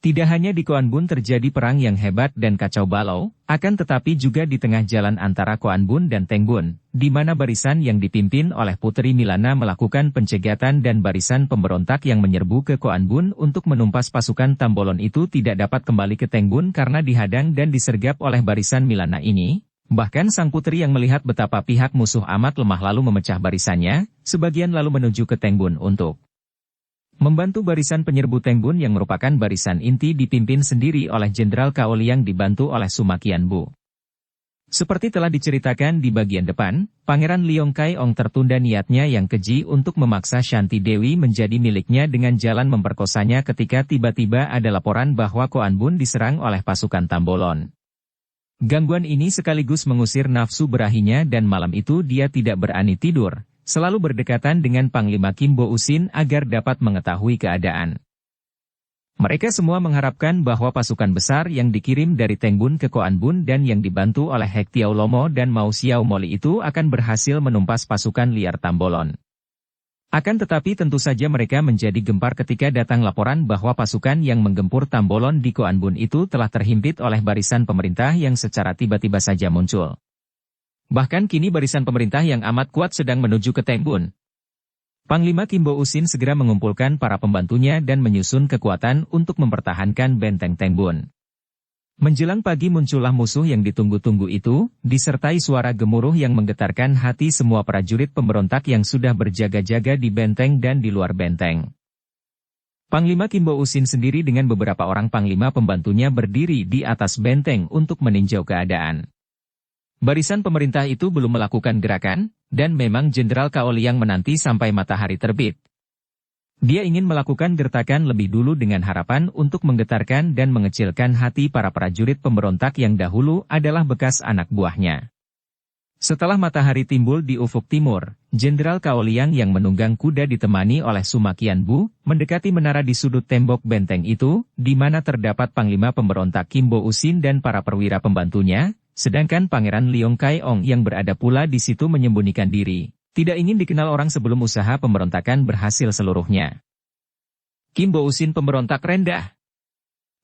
Tidak hanya di Koanbun terjadi perang yang hebat dan kacau balau, akan tetapi juga di tengah jalan antara Koanbun dan Tengbun, di mana barisan yang dipimpin oleh Putri Milana melakukan pencegatan dan barisan pemberontak yang menyerbu ke Koanbun untuk menumpas pasukan Tambolon itu tidak dapat kembali ke Tengbun karena dihadang dan disergap oleh barisan Milana ini. Bahkan sang putri yang melihat betapa pihak musuh amat lemah lalu memecah barisannya, sebagian lalu menuju ke Tengbun untuk membantu barisan penyerbu Tengbun yang merupakan barisan inti dipimpin sendiri oleh Jenderal Cao Liang dibantu oleh Sumakian Bu. Seperti telah diceritakan di bagian depan, Pangeran Liong Kai Ong tertunda niatnya yang keji untuk memaksa Shanti Dewi menjadi miliknya dengan jalan memperkosanya ketika tiba-tiba ada laporan bahwa Koanbun diserang oleh pasukan Tambolon. Gangguan ini sekaligus mengusir nafsu berahinya dan malam itu dia tidak berani tidur, selalu berdekatan dengan Panglima Kim Bo Usin agar dapat mengetahui keadaan. Mereka semua mengharapkan bahwa pasukan besar yang dikirim dari Tengbun ke Koanbun dan yang dibantu oleh Hek Tiao Lomo dan Mau Xiao Moli itu akan berhasil menumpas pasukan liar Tambolon. Akan tetapi tentu saja mereka menjadi gempar ketika datang laporan bahwa pasukan yang menggempur Tambolon di Koanbun itu telah terhimpit oleh barisan pemerintah yang secara tiba-tiba saja muncul. Bahkan kini barisan pemerintah yang amat kuat sedang menuju ke Tengbun. Panglima Kim Bo Usin segera mengumpulkan para pembantunya dan menyusun kekuatan untuk mempertahankan benteng Tengbun. Menjelang pagi muncullah musuh yang ditunggu-tunggu itu, disertai suara gemuruh yang menggetarkan hati semua prajurit pemberontak yang sudah berjaga-jaga di benteng dan di luar benteng. Panglima Kim Bo Usin sendiri dengan beberapa orang panglima pembantunya berdiri di atas benteng untuk meninjau keadaan. Barisan pemerintah itu belum melakukan gerakan, dan memang Jenderal Cao Liang menanti sampai matahari terbit. Dia ingin melakukan gertakan lebih dulu dengan harapan untuk menggetarkan dan mengecilkan hati para prajurit pemberontak yang dahulu adalah bekas anak buahnya. Setelah matahari timbul di ufuk timur, Jenderal Cao Liang yang menunggang kuda ditemani oleh Sumakian Bu, mendekati menara di sudut tembok benteng itu, di mana terdapat Panglima pemberontak Kim Bo Usin dan para perwira pembantunya, sedangkan Pangeran Liong Kai Ong yang berada pula di situ menyembunyikan diri. Tidak ingin dikenal orang sebelum usaha pemberontakan berhasil seluruhnya. Kim Bo Usin pemberontak rendah.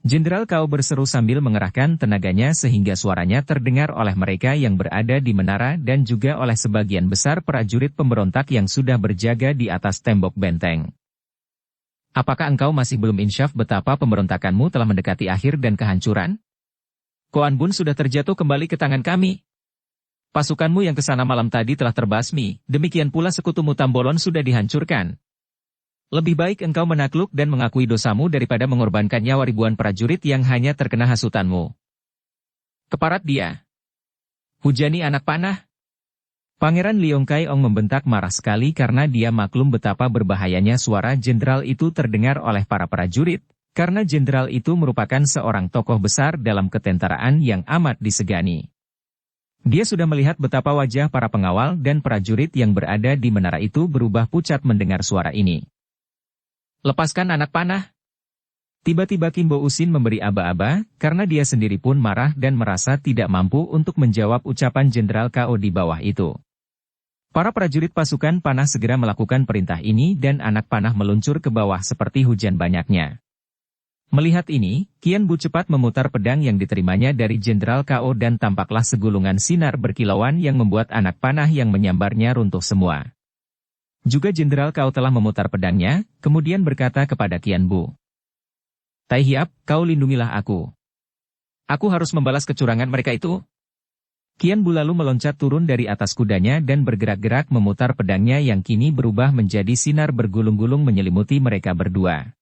Jenderal Cao berseru sambil mengerahkan tenaganya sehingga suaranya terdengar oleh mereka yang berada di menara dan juga oleh sebagian besar prajurit pemberontak yang sudah berjaga di atas tembok benteng. Apakah engkau masih belum insyaf betapa pemberontakanmu telah mendekati akhir dan kehancuran? Koanbun sudah terjatuh kembali ke tangan kami. Pasukanmu yang kesana malam tadi telah terbasmi, demikian pula sekutumu Tambolon sudah dihancurkan. Lebih baik engkau menakluk dan mengakui dosamu daripada mengorbankan nyawa ribuan prajurit yang hanya terkena hasutanmu. Keparat dia. Hujani anak panah. Pangeran Liong Kai Ong membentak marah sekali karena dia maklum betapa berbahayanya suara jenderal itu terdengar oleh para prajurit, Karena jenderal itu merupakan seorang tokoh besar dalam ketentaraan yang amat disegani. Dia sudah melihat betapa wajah para pengawal dan prajurit yang berada di menara itu berubah pucat mendengar suara ini. "Lepaskan anak panah!" Tiba-tiba Kimbo Usin memberi aba-aba, karena dia sendiri pun marah dan merasa tidak mampu untuk menjawab ucapan Jenderal Kao di bawah itu. Para prajurit pasukan panah segera melakukan perintah ini dan anak panah meluncur ke bawah seperti hujan banyaknya. Melihat ini, Qian Bu cepat memutar pedang yang diterimanya dari Jenderal Kao dan tampaklah segulungan sinar berkilauan yang membuat anak panah yang menyambarnya runtuh semua. Juga Jenderal Kao telah memutar pedangnya, kemudian berkata kepada Qian Bu, "Tai Hiap, kau lindungilah aku. Aku harus membalas kecurangan mereka itu." Qian Bu lalu meloncat turun dari atas kudanya dan bergerak-gerak memutar pedangnya yang kini berubah menjadi sinar bergulung-gulung menyelimuti mereka berdua.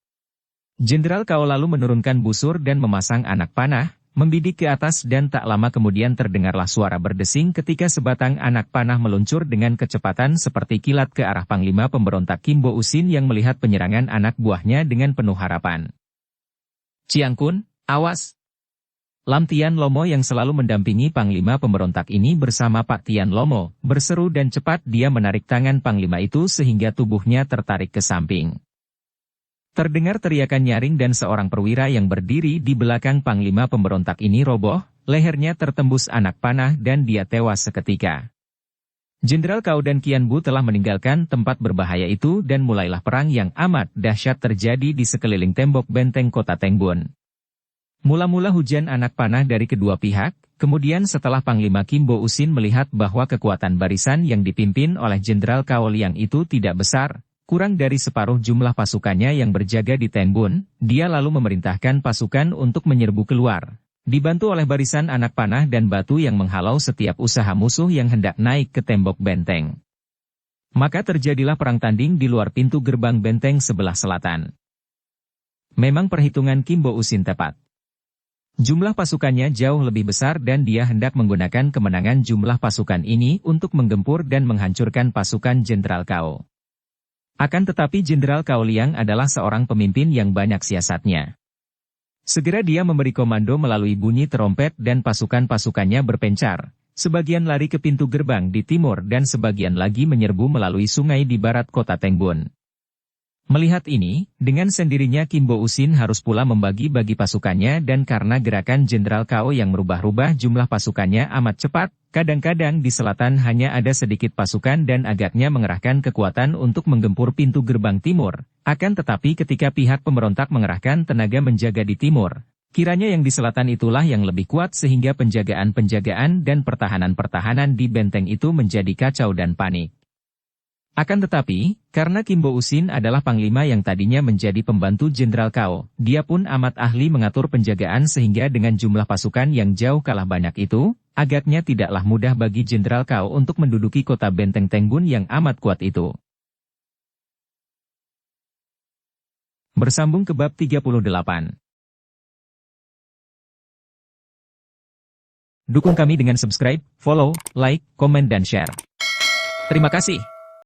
Jenderal Kao lalu menurunkan busur dan memasang anak panah, membidik ke atas dan tak lama kemudian terdengarlah suara berdesing ketika sebatang anak panah meluncur dengan kecepatan seperti kilat ke arah Panglima pemberontak Kimbo Usin yang melihat penyerangan anak buahnya dengan penuh harapan. "Chiang Kun, awas!" Lam Tian Lomo yang selalu mendampingi Panglima pemberontak ini bersama Pak Tian Lomo, berseru dan cepat dia menarik tangan Panglima itu sehingga tubuhnya tertarik ke samping. Terdengar teriakan nyaring dan seorang perwira yang berdiri di belakang Panglima pemberontak ini roboh, lehernya tertembus anak panah dan dia tewas seketika. Jenderal Kao dan Qian Bu telah meninggalkan tempat berbahaya itu dan mulailah perang yang amat dahsyat terjadi di sekeliling tembok benteng kota Tengbun. Mula-mula hujan anak panah dari kedua pihak, kemudian setelah Panglima Kimbo Usin melihat bahwa kekuatan barisan yang dipimpin oleh Jenderal Kao Liang itu tidak besar, kurang dari separuh jumlah pasukannya yang berjaga di Tengbun, dia lalu memerintahkan pasukan untuk menyerbu keluar, dibantu oleh barisan anak panah dan batu yang menghalau setiap usaha musuh yang hendak naik ke tembok benteng. Maka terjadilah perang tanding di luar pintu gerbang benteng sebelah selatan. Memang perhitungan Kimbo Usin tepat. Jumlah pasukannya jauh lebih besar dan dia hendak menggunakan kemenangan jumlah pasukan ini untuk menggempur dan menghancurkan pasukan Jenderal Kao. Akan tetapi Jenderal Kao Liang adalah seorang pemimpin yang banyak siasatnya. Segera dia memberi komando melalui bunyi terompet dan pasukan-pasukannya berpencar. Sebagian lari ke pintu gerbang di timur dan sebagian lagi menyerbu melalui sungai di barat kota Tengbun. Melihat ini, dengan sendirinya Kimbo Usin harus pula membagi-bagi pasukannya dan karena gerakan Jenderal Kao yang merubah-rubah jumlah pasukannya amat cepat, kadang-kadang di selatan hanya ada sedikit pasukan dan agaknya mengerahkan kekuatan untuk menggempur pintu gerbang timur. Akan tetapi ketika pihak pemberontak mengerahkan tenaga menjaga di timur, kiranya yang di selatan itulah yang lebih kuat sehingga penjagaan-penjagaan dan pertahanan-pertahanan di benteng itu menjadi kacau dan panik. Akan tetapi, karena Kimbo Usin adalah panglima yang tadinya menjadi pembantu Jenderal Kao, dia pun amat ahli mengatur penjagaan sehingga dengan jumlah pasukan yang jauh kalah banyak itu, agaknya tidaklah mudah bagi Jenderal Kao untuk menduduki kota benteng Tengbun yang amat kuat itu. Bersambung ke bab 38. Dukung kami dengan subscribe, follow, like, komen dan share. Terima kasih.